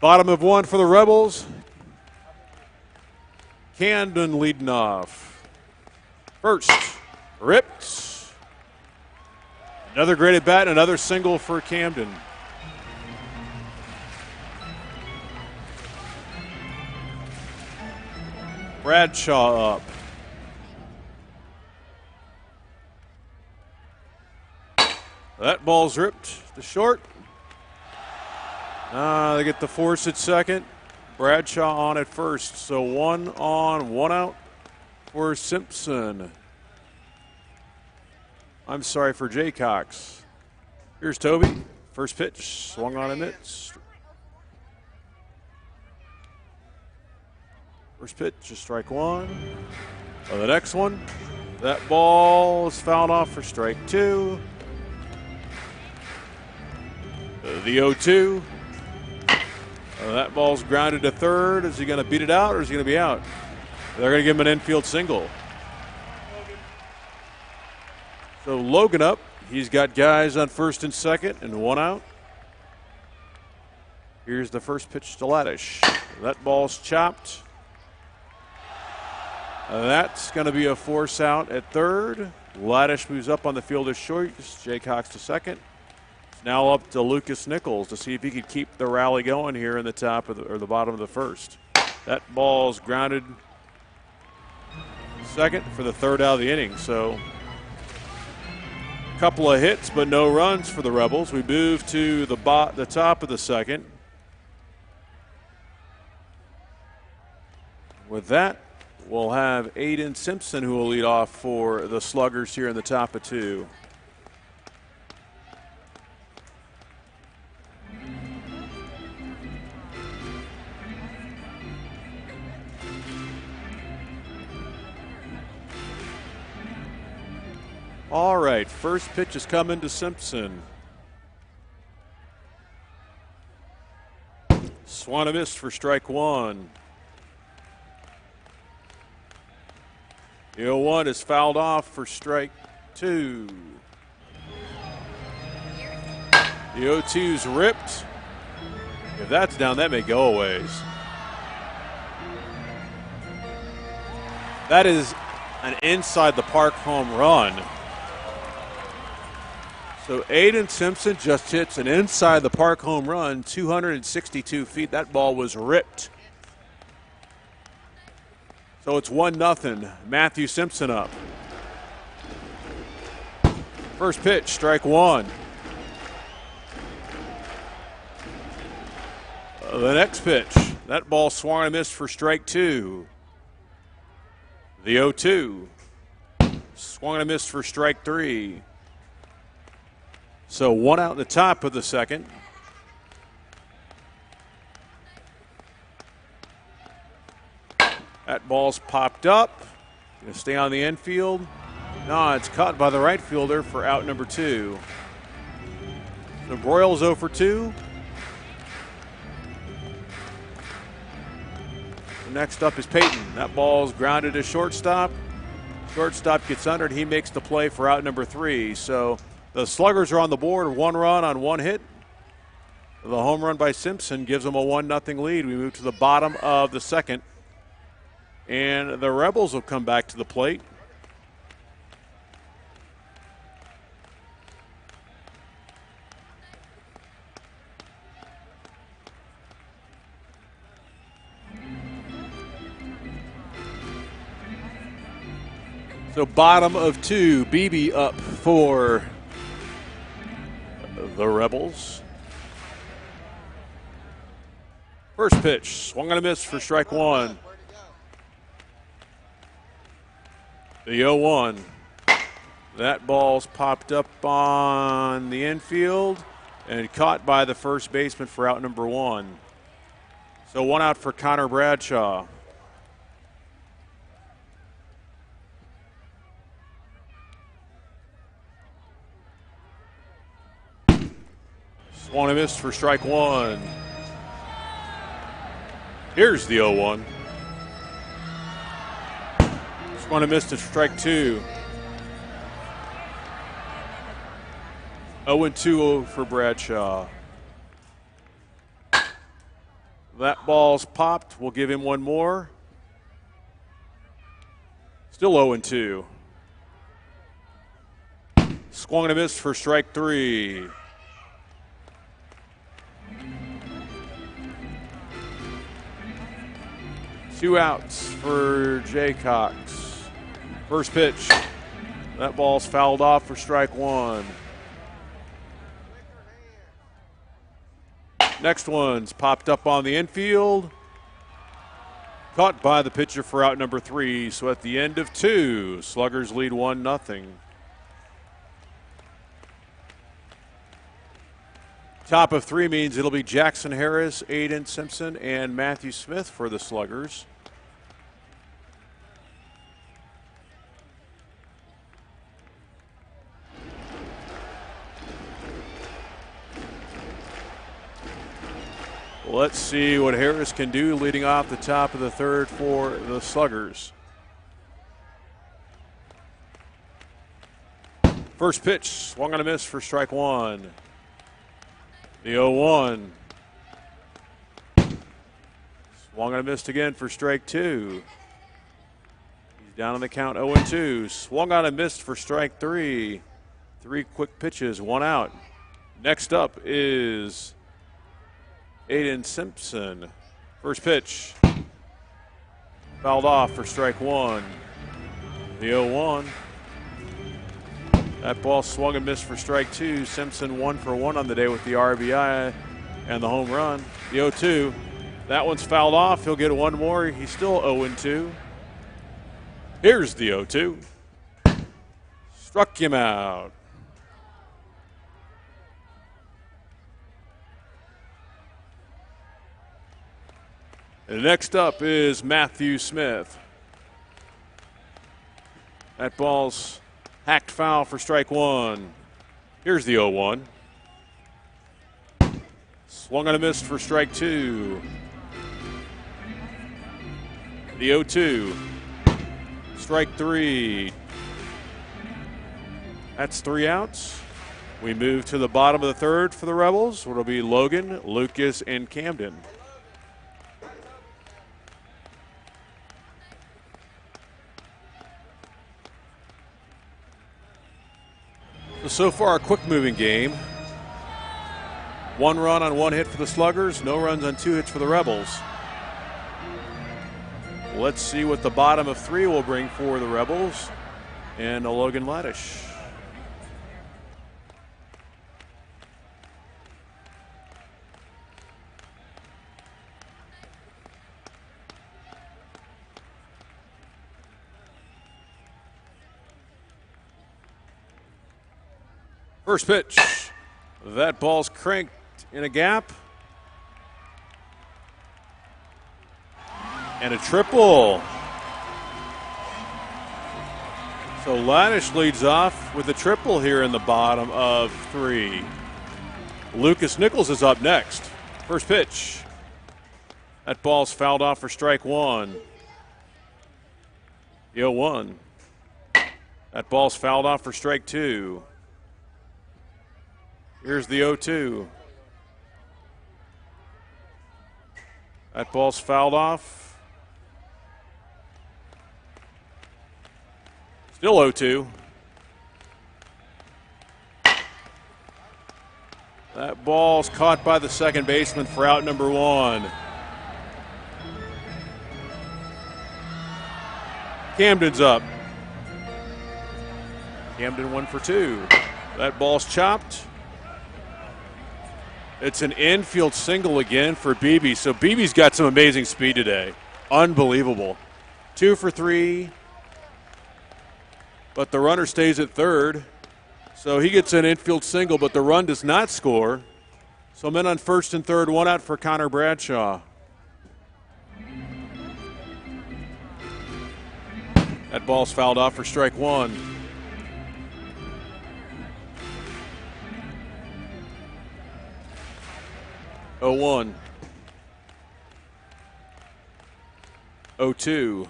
Bottom of 1 for the Rebels. Camden leading off. First, ripped. Another great at bat, another single for Camden. Bradshaw up. That ball's ripped to short. They get the force at second. Bradshaw on at first. So 1 on, 1 out for Simpson. I'm sorry for Jay Cox. Here's Toby. First pitch, swung on and missed. First pitch is strike 1. On the next one, that ball is fouled off for strike 2. The 0-2. That ball's grounded to third. Is he going to beat it out or is he going to be out? They're going to give him an infield single. So Logan up. He's got guys on first and second and 1 out. Here's the first pitch to Laddish. That ball's chopped. That's going to be a force out at third. Laddish moves up on the field as short. Jay Cox to second. It's now up to Lucas Nichols to see if he could keep the rally going here in the top of the bottom of the first. That ball's grounded second for the third out of the inning. So a couple of hits, but no runs for the Rebels. We move to the top of the second. With that, we'll have Aiden Simpson who will lead off for the Sluggers here in the top of 2. All right, first pitch is coming to Simpson. Swung and missed for strike 1. The 0-1 is fouled off for strike 2. The 0-2's ripped. If that's down, that may go a ways. That is an inside the park home run. So Aiden Simpson just hits an inside the park home run, 262 feet. That ball was ripped. So it's 1-0. Matthew Simpson up. First pitch, strike 1. The next pitch, that ball swung and missed for strike 2. The 0-2. Swung and missed for strike 3. So 1 out in the top of the second. That ball's popped up. Going to stay on the infield. No, it's caught by the right fielder for out number 2. So Broyles 0 for 2. Next up is Peyton. That ball's grounded to shortstop. Shortstop gets under it. He makes the play for out number 3. So the Sluggers are on the board, 1 run on 1 hit. The home run by Simpson gives them a 1-0 lead. We move to the bottom of the second. And the Rebels will come back to the plate. So bottom of 2, Beebe up for the Rebels. First pitch, swung and a miss for strike 1. The 0-1. That ball's popped up on the infield and caught by the first baseman for out number 1. So 1 out for Connor Bradshaw. Swung and missed for strike 1. Here's the 0-1. Swung and missed to strike 2. 0-2 for Bradshaw. That ball's popped. We'll give him one more. Still 0-2. Swung and a miss for strike 3. Two outs for Jay Cox. First pitch. That ball's fouled off for strike 1. Next one's popped up on the infield. Caught by the pitcher for out number 3. So at the end of 2, Sluggers lead 1-0. Top of 3 means it'll be Jackson Harris, Aiden Simpson, and Matthew Smith for the Sluggers. Let's see what Harris can do leading off the top of the 3rd for the Sluggers. First pitch, swung on a miss for strike 1. The 0-1. Swung and missed again for strike 2. He's down on the count 0-2. Swung on and missed for strike 3. 3 quick pitches, 1 out. Next up is Aiden Simpson. First pitch. Fouled off for strike 1. The 0-1. That ball swung and missed for strike 2. Simpson 1 for 1 on the day with the RBI and the home run. The 0-2. That one's fouled off. He'll get one more. He's still 0-2. Here's the 0-2. Struck him out. And next up is Matthew Smith. That ball's hacked foul for strike 1. Here's the 0-1. Swung and a miss for strike 2. The 0-2. Strike 3. That's 3 outs. We move to the bottom of the 3rd for the Rebels, where it'll be Logan, Lucas, and Camden. So far, a quick-moving game. 1 run on 1 hit for the Sluggers, no runs on 2 hits for the Rebels. Let's see what the bottom of 3 will bring for the Rebels and Logan Laddish. First pitch. That ball's cranked in a gap. And a triple. So Lanish leads off with a triple here in the bottom of 3. Lucas Nichols is up next. First pitch. That ball's fouled off for strike 1. The 0-1. That ball's fouled off for strike 2. Here's the 0-2. That ball's fouled off. Still 0-2. That ball's caught by the second baseman for out number 1. Camden's up. Camden 1 for 2. That ball's chopped. It's an infield single again for Beebe. So Beebe's got some amazing speed today. Unbelievable. 2 for 3. But the runner stays at third. So he gets an infield single, but the run does not score. So men on first and third, 1 out for Connor Bradshaw. That ball's fouled off for strike 1. Oh, 1. 0-2.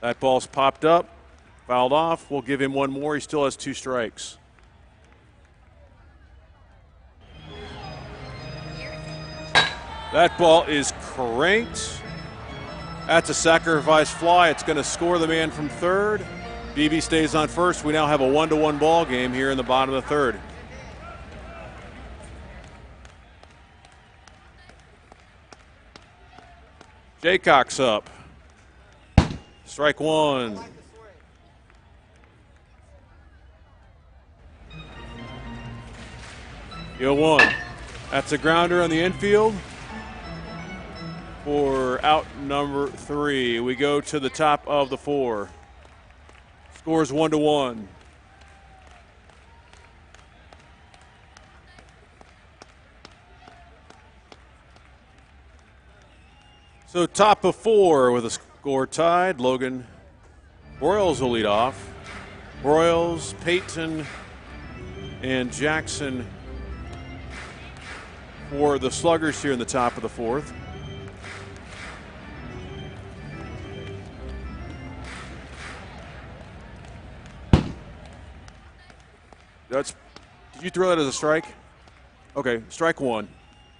That ball's popped up, fouled off. We'll give him 1 more. He still has 2 strikes. That ball is cranked. That's a sacrifice fly. It's going to score the man from third. Beebe stays on first. We now have a 1-1 ball game here in the bottom of the third. Jaycock's up. Strike 1. The 0-1. That's a grounder on the infield for out number 3. We go to the top of the 4. Scores 1-1. So top of 4 with a score tied. Logan Broyles will lead off. Broyles, Peyton, and Jackson for the Sluggers here in the top of the 4th. Did you throw that as a strike? Okay, strike 1.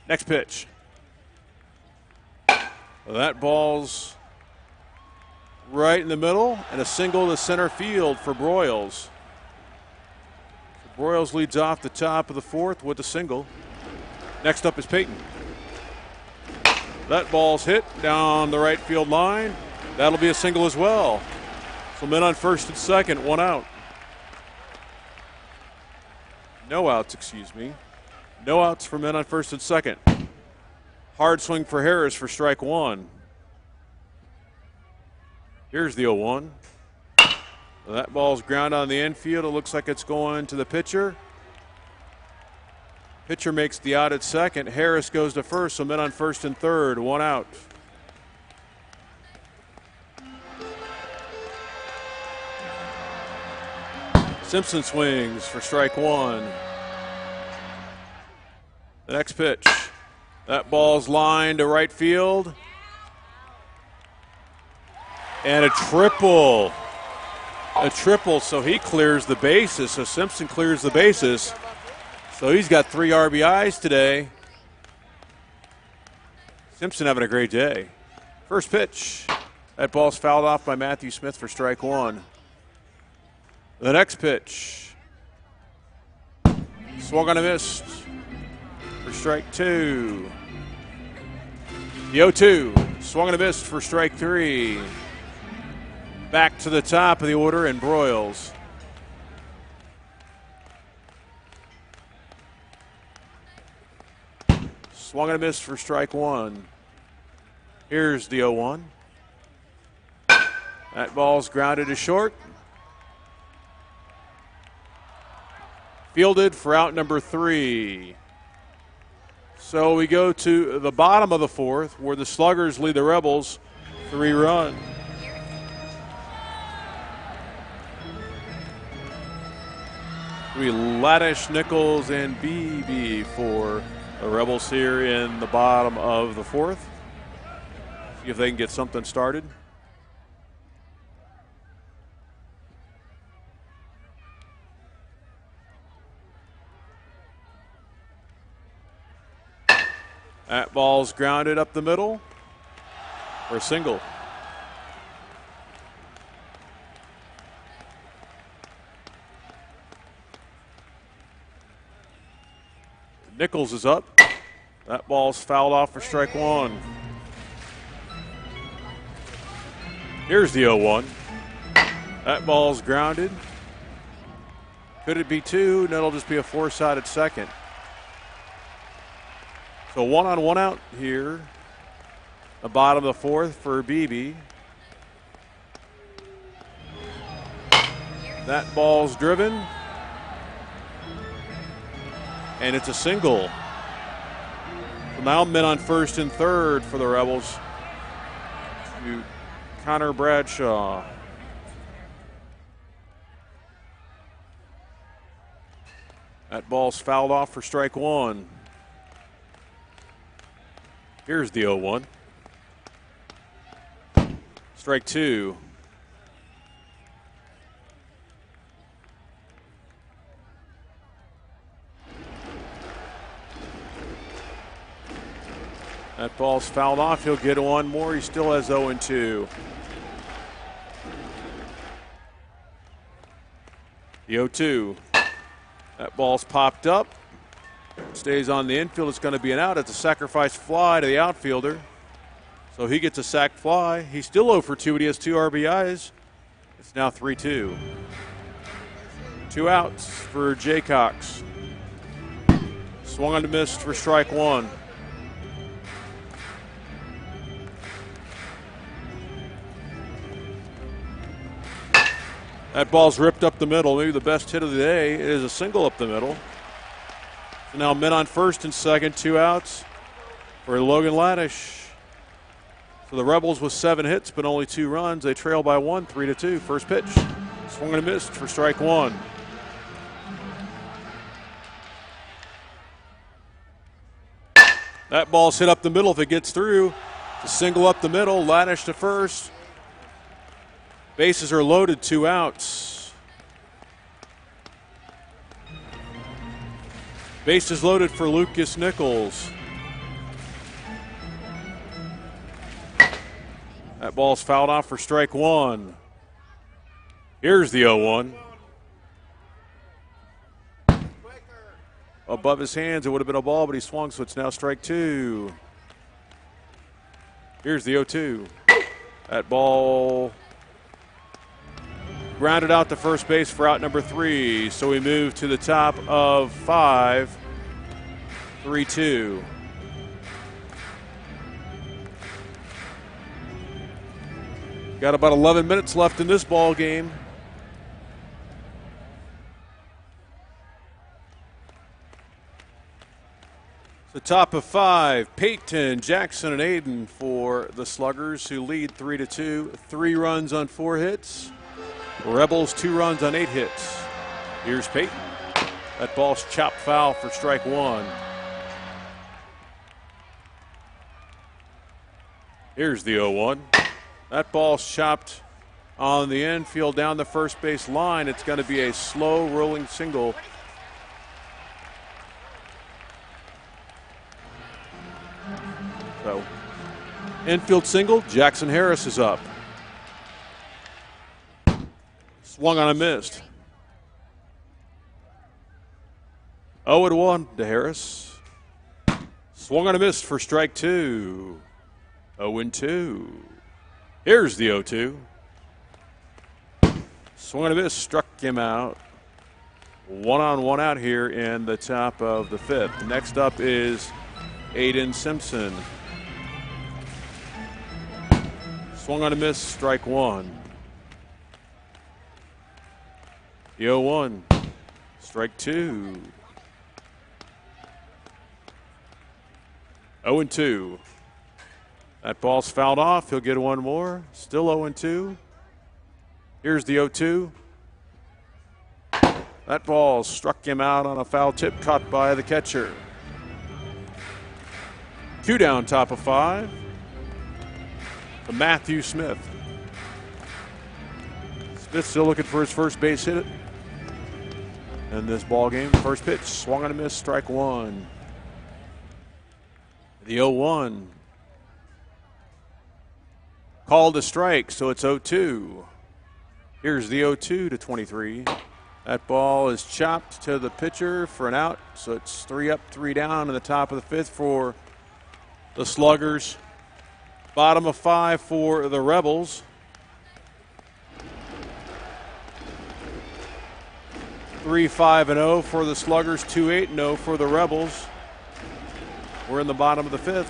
Next pitch. That ball's right in the middle, and a single to center field for Broyles. So Broyles leads off the top of the 4th with a single. Next up is Peyton. That ball's hit down the right field line. That'll be a single as well. So men on first and second, 1 out. No outs, excuse me. No outs for men on first and second. Hard swing for Harris for strike 1. Here's the 0-1. That ball's ground on the infield. It looks like it's going to the pitcher. Pitcher makes the out at second. Harris goes to first, so men on first and third, 1 out. Simpson swings for strike 1. The next pitch. That ball's lined to right field. And a triple. A triple, so he clears the bases. So Simpson clears the bases. So he's got 3 RBIs today. Simpson having a great day. First pitch. That ball's fouled off by Matthew Smith for strike 1. The next pitch. Swung on a miss for strike 2. The 0-2. Swung and a missed for strike 3. Back to the top of the order, and Broyles. Swung and a missed for strike 1. Here's the 0-1. That ball's grounded to short. Fielded for out number 3. So we go to the bottom of the 4th, where the Sluggers lead the Rebels 3 runs. We Laddish, Nichols, and Beebe for the Rebels here in the bottom of the fourth. See if they can get something started. That ball's grounded up the middle for a single. Nichols is up. That ball's fouled off for strike one. Here's the 0-1. That ball's grounded. Could it be two? No, it'll just be a four-sided second. So 1 on 1 out here. The bottom of the fourth for Beebe. That ball's driven. And it's a single. So now men on first and third for the Rebels to Connor Bradshaw. That ball's fouled off for strike one. Here's the 0-1. Strike two. That ball's fouled off. He'll get one more. He still has 0-2. The 0-2. That ball's popped up. Stays on the infield. It's going to be an out. It's a sacrifice fly to the outfielder. So he gets a sac fly. He's still 0 for 2, but he has 2 RBIs. It's now 3-2. 2 outs for Jay Cox. Swung on and missed for strike one. That ball's ripped up the middle. Maybe the best hit of the day. It is a single up the middle. So now men on first and second, 2 outs for Logan Laddish. So the Rebels with 7 hits but only 2 runs. They trail by 1, 3-2. First pitch. Swung and missed for strike one. That ball's hit up the middle if it gets through. It's a single up the middle. Laddish to first. Bases are loaded, 2 outs. Bases loaded for Lucas Nichols. That ball's fouled off for strike one. Here's the 0-1. Above his hands, it would have been a ball, but he swung, so it's now strike two. Here's the 0-2. That ball grounded out to first base for out number 3. So we move to the top of 5, 3-2. Got about 11 minutes left in this ball game. The top of 5, Peyton, Jackson, and Aiden for the Sluggers, who lead 3-2. 3 runs on 4 hits. Rebels 2 runs on 8 hits. Here's Peyton. That ball's chopped foul for strike one. Here's the 0-1. That ball's chopped on the infield down the first base line. It's going to be a slow rolling single. So, infield single, Jackson Harris is up. Swung on and missed. 0-1 to Harris. Swung on and missed for strike two. 0-2. Here's the 0-2. Swung on and missed, struck him out. 1 on 1 out here in the top of the 5th. Next up is Aiden Simpson. Swung on a miss, strike one. The 0-1, strike two. 0-2. That ball's fouled off. He'll get one more. Still 0-2. Here's the 0-2. That ball struck him out on a foul tip caught by the catcher. 2 down, top of 5. To Matthew Smith. Smith still looking for his first base hit in this ball game. First pitch, swung on a miss, strike 1. The 0-1. Called a strike, so it's 0-2. Here's the 0-2 to 23. That ball is chopped to the pitcher for an out, so it's 3 up, 3 down in the top of the 5th for the Sluggers. Bottom of 5 for the Rebels. Three 5-0 for the Sluggers, 2-8-0 for the Rebels. We're in the bottom of the 5th.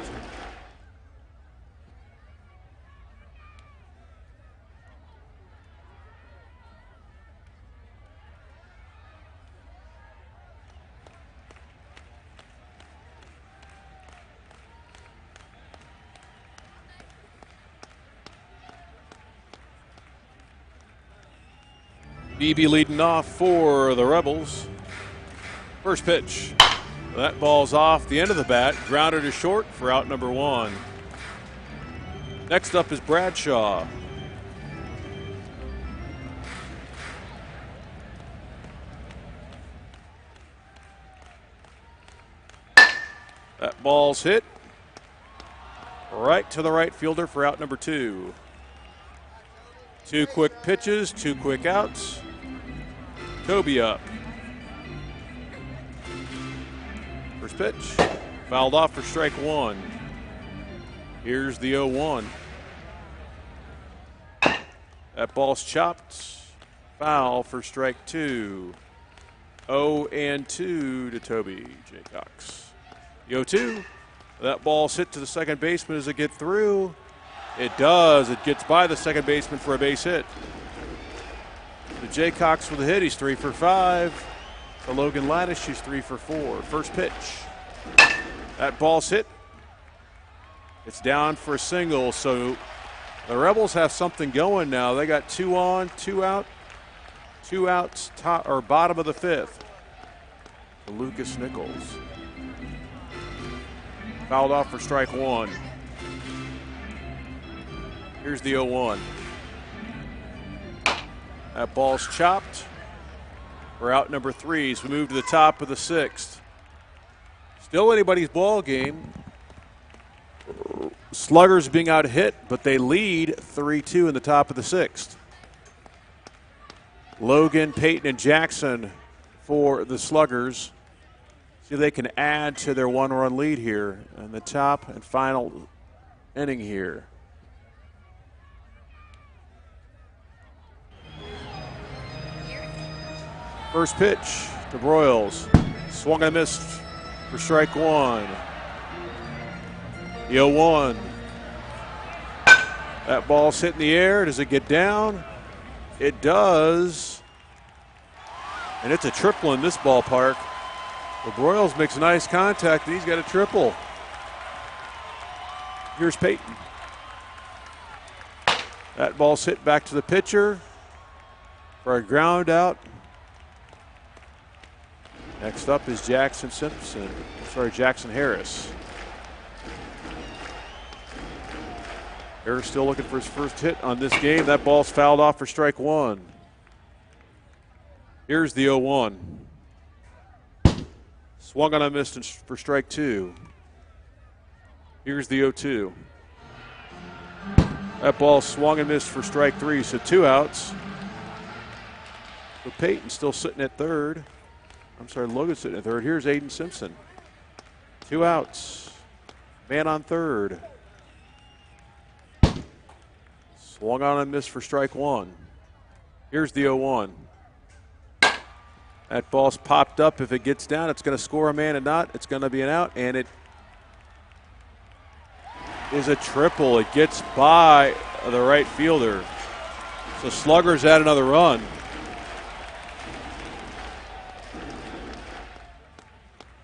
BB leading off for the Rebels. First pitch. That ball's off the end of the bat. Grounded to short for out number 1. Next up is Bradshaw. That ball's hit right to the right fielder for out number 2. 2 quick pitches, 2 quick outs. Toby up. First pitch, fouled off for strike 1. Here's the 0-1. That ball's chopped. Foul for strike 2. 0-2 to Toby Jaycox. The 0-2. That ball's hit to the second baseman. Does it get through? It does. It gets by the second baseman for a base hit. To Jaycox with a hit. He's 3 for 5. To Logan Laddish, he's 3 for 4. First pitch. That ball's hit. It's down for a single. So the Rebels have something going now. They got 2 on, 2 out. 2 outs, top or bottom of the 5th. To Lucas Nichols. Fouled off for strike 1. Here's the 0-1. That ball's chopped. We're out number 3 as we move to the top of the 6th. Still anybody's ball game. Sluggers being out hit, but they lead 3-2 in the top of the 6th. Logan, Peyton, and Jackson for the Sluggers. See if they can add to their 1-run lead here in the top and final inning here. First pitch to Broyles. Swung and missed for strike 1. The 0-1. That ball's hit in the air. Does it get down? It does. And it's a triple in this ballpark. Well, Broyles makes nice contact, and he's got a triple. Here's Peyton. That ball's hit back to the pitcher for a ground out. Next up is Jackson Harris. Harris still looking for his first hit on this game. That ball's fouled off for strike 1. Here's the 0-1. Swung on a miss for strike 2. Here's the 0-2. That ball swung and missed for strike 3, so 2 outs. So Peyton still sitting at third. Logan's sitting at third. Here's Aiden Simpson. 2 outs. Man on third. Swung on and missed for strike 1. Here's the 0-1. That ball's popped up. If it gets down, it's going to score a man, and not, it's going to be an out, and it is a triple. It gets by the right fielder. So Sluggers add another run.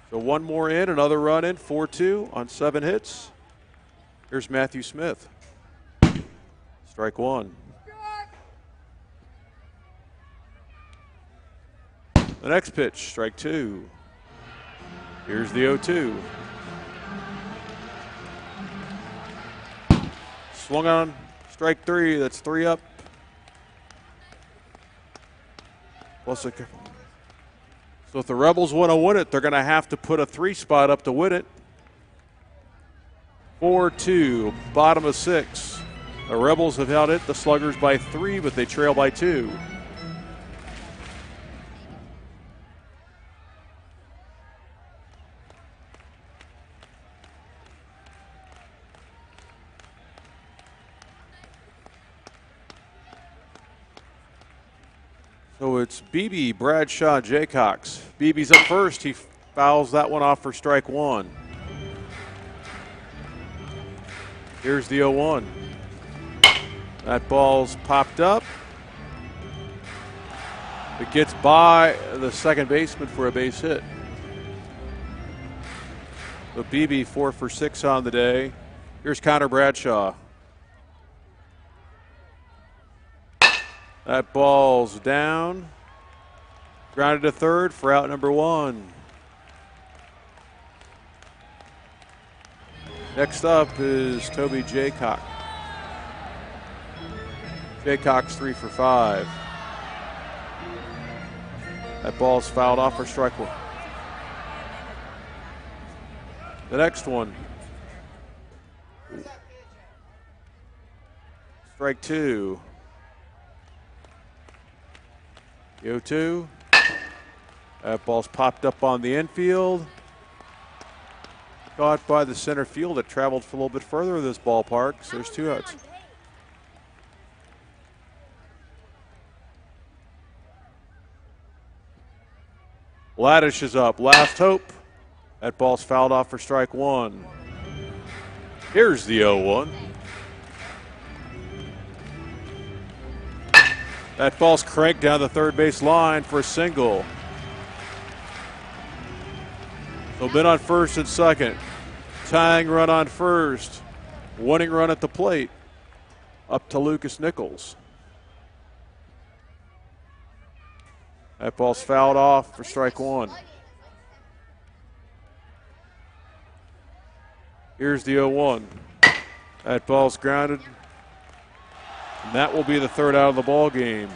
So 1 more in, another run in, 4-2 on 7 hits. Here's Matthew Smith. Strike 1. The next pitch, strike 2. Here's the 0-2. Swung on, strike 3. That's 3 up. Plus a, so if the Rebels want to win it, they're going to have to put a 3 spot up to win it. 4-2, bottom of 6. The Rebels have held it, the Sluggers by 3, but they trail by 2. So it's Beebe, Bradshaw, Jaycox. Beebe's up first. He fouls that one off for strike 1. Here's the 0-1. That ball's popped up. It gets by the second baseman for a base hit. So Beebe 4 for 6 on the day. Here's Connor Bradshaw. That ball's down. Grounded to third for out number 1. Next up is Toby Jaycox. Jaycox 3 for 5. That ball's fouled off for strike 1. The next one. Strike 2. 0-2. That ball's popped up on the infield. Caught by the center field. It traveled for a little bit further in this ballpark, so there's 2 outs. Laddish is up. Last hope. That ball's fouled off for strike 1. Here's the 0-1. That ball's cranked down the third base line for a single. So men on first and second. Tying run on first. Winning run at the plate. Up to Lucas Nichols. That ball's fouled off for strike 1. Here's the 0-1. That ball's grounded. And that will be the third out of the ball game.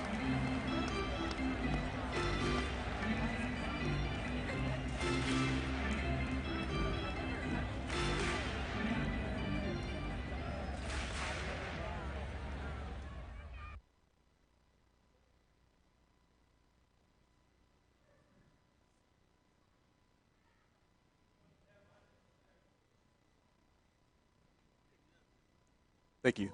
Thank you.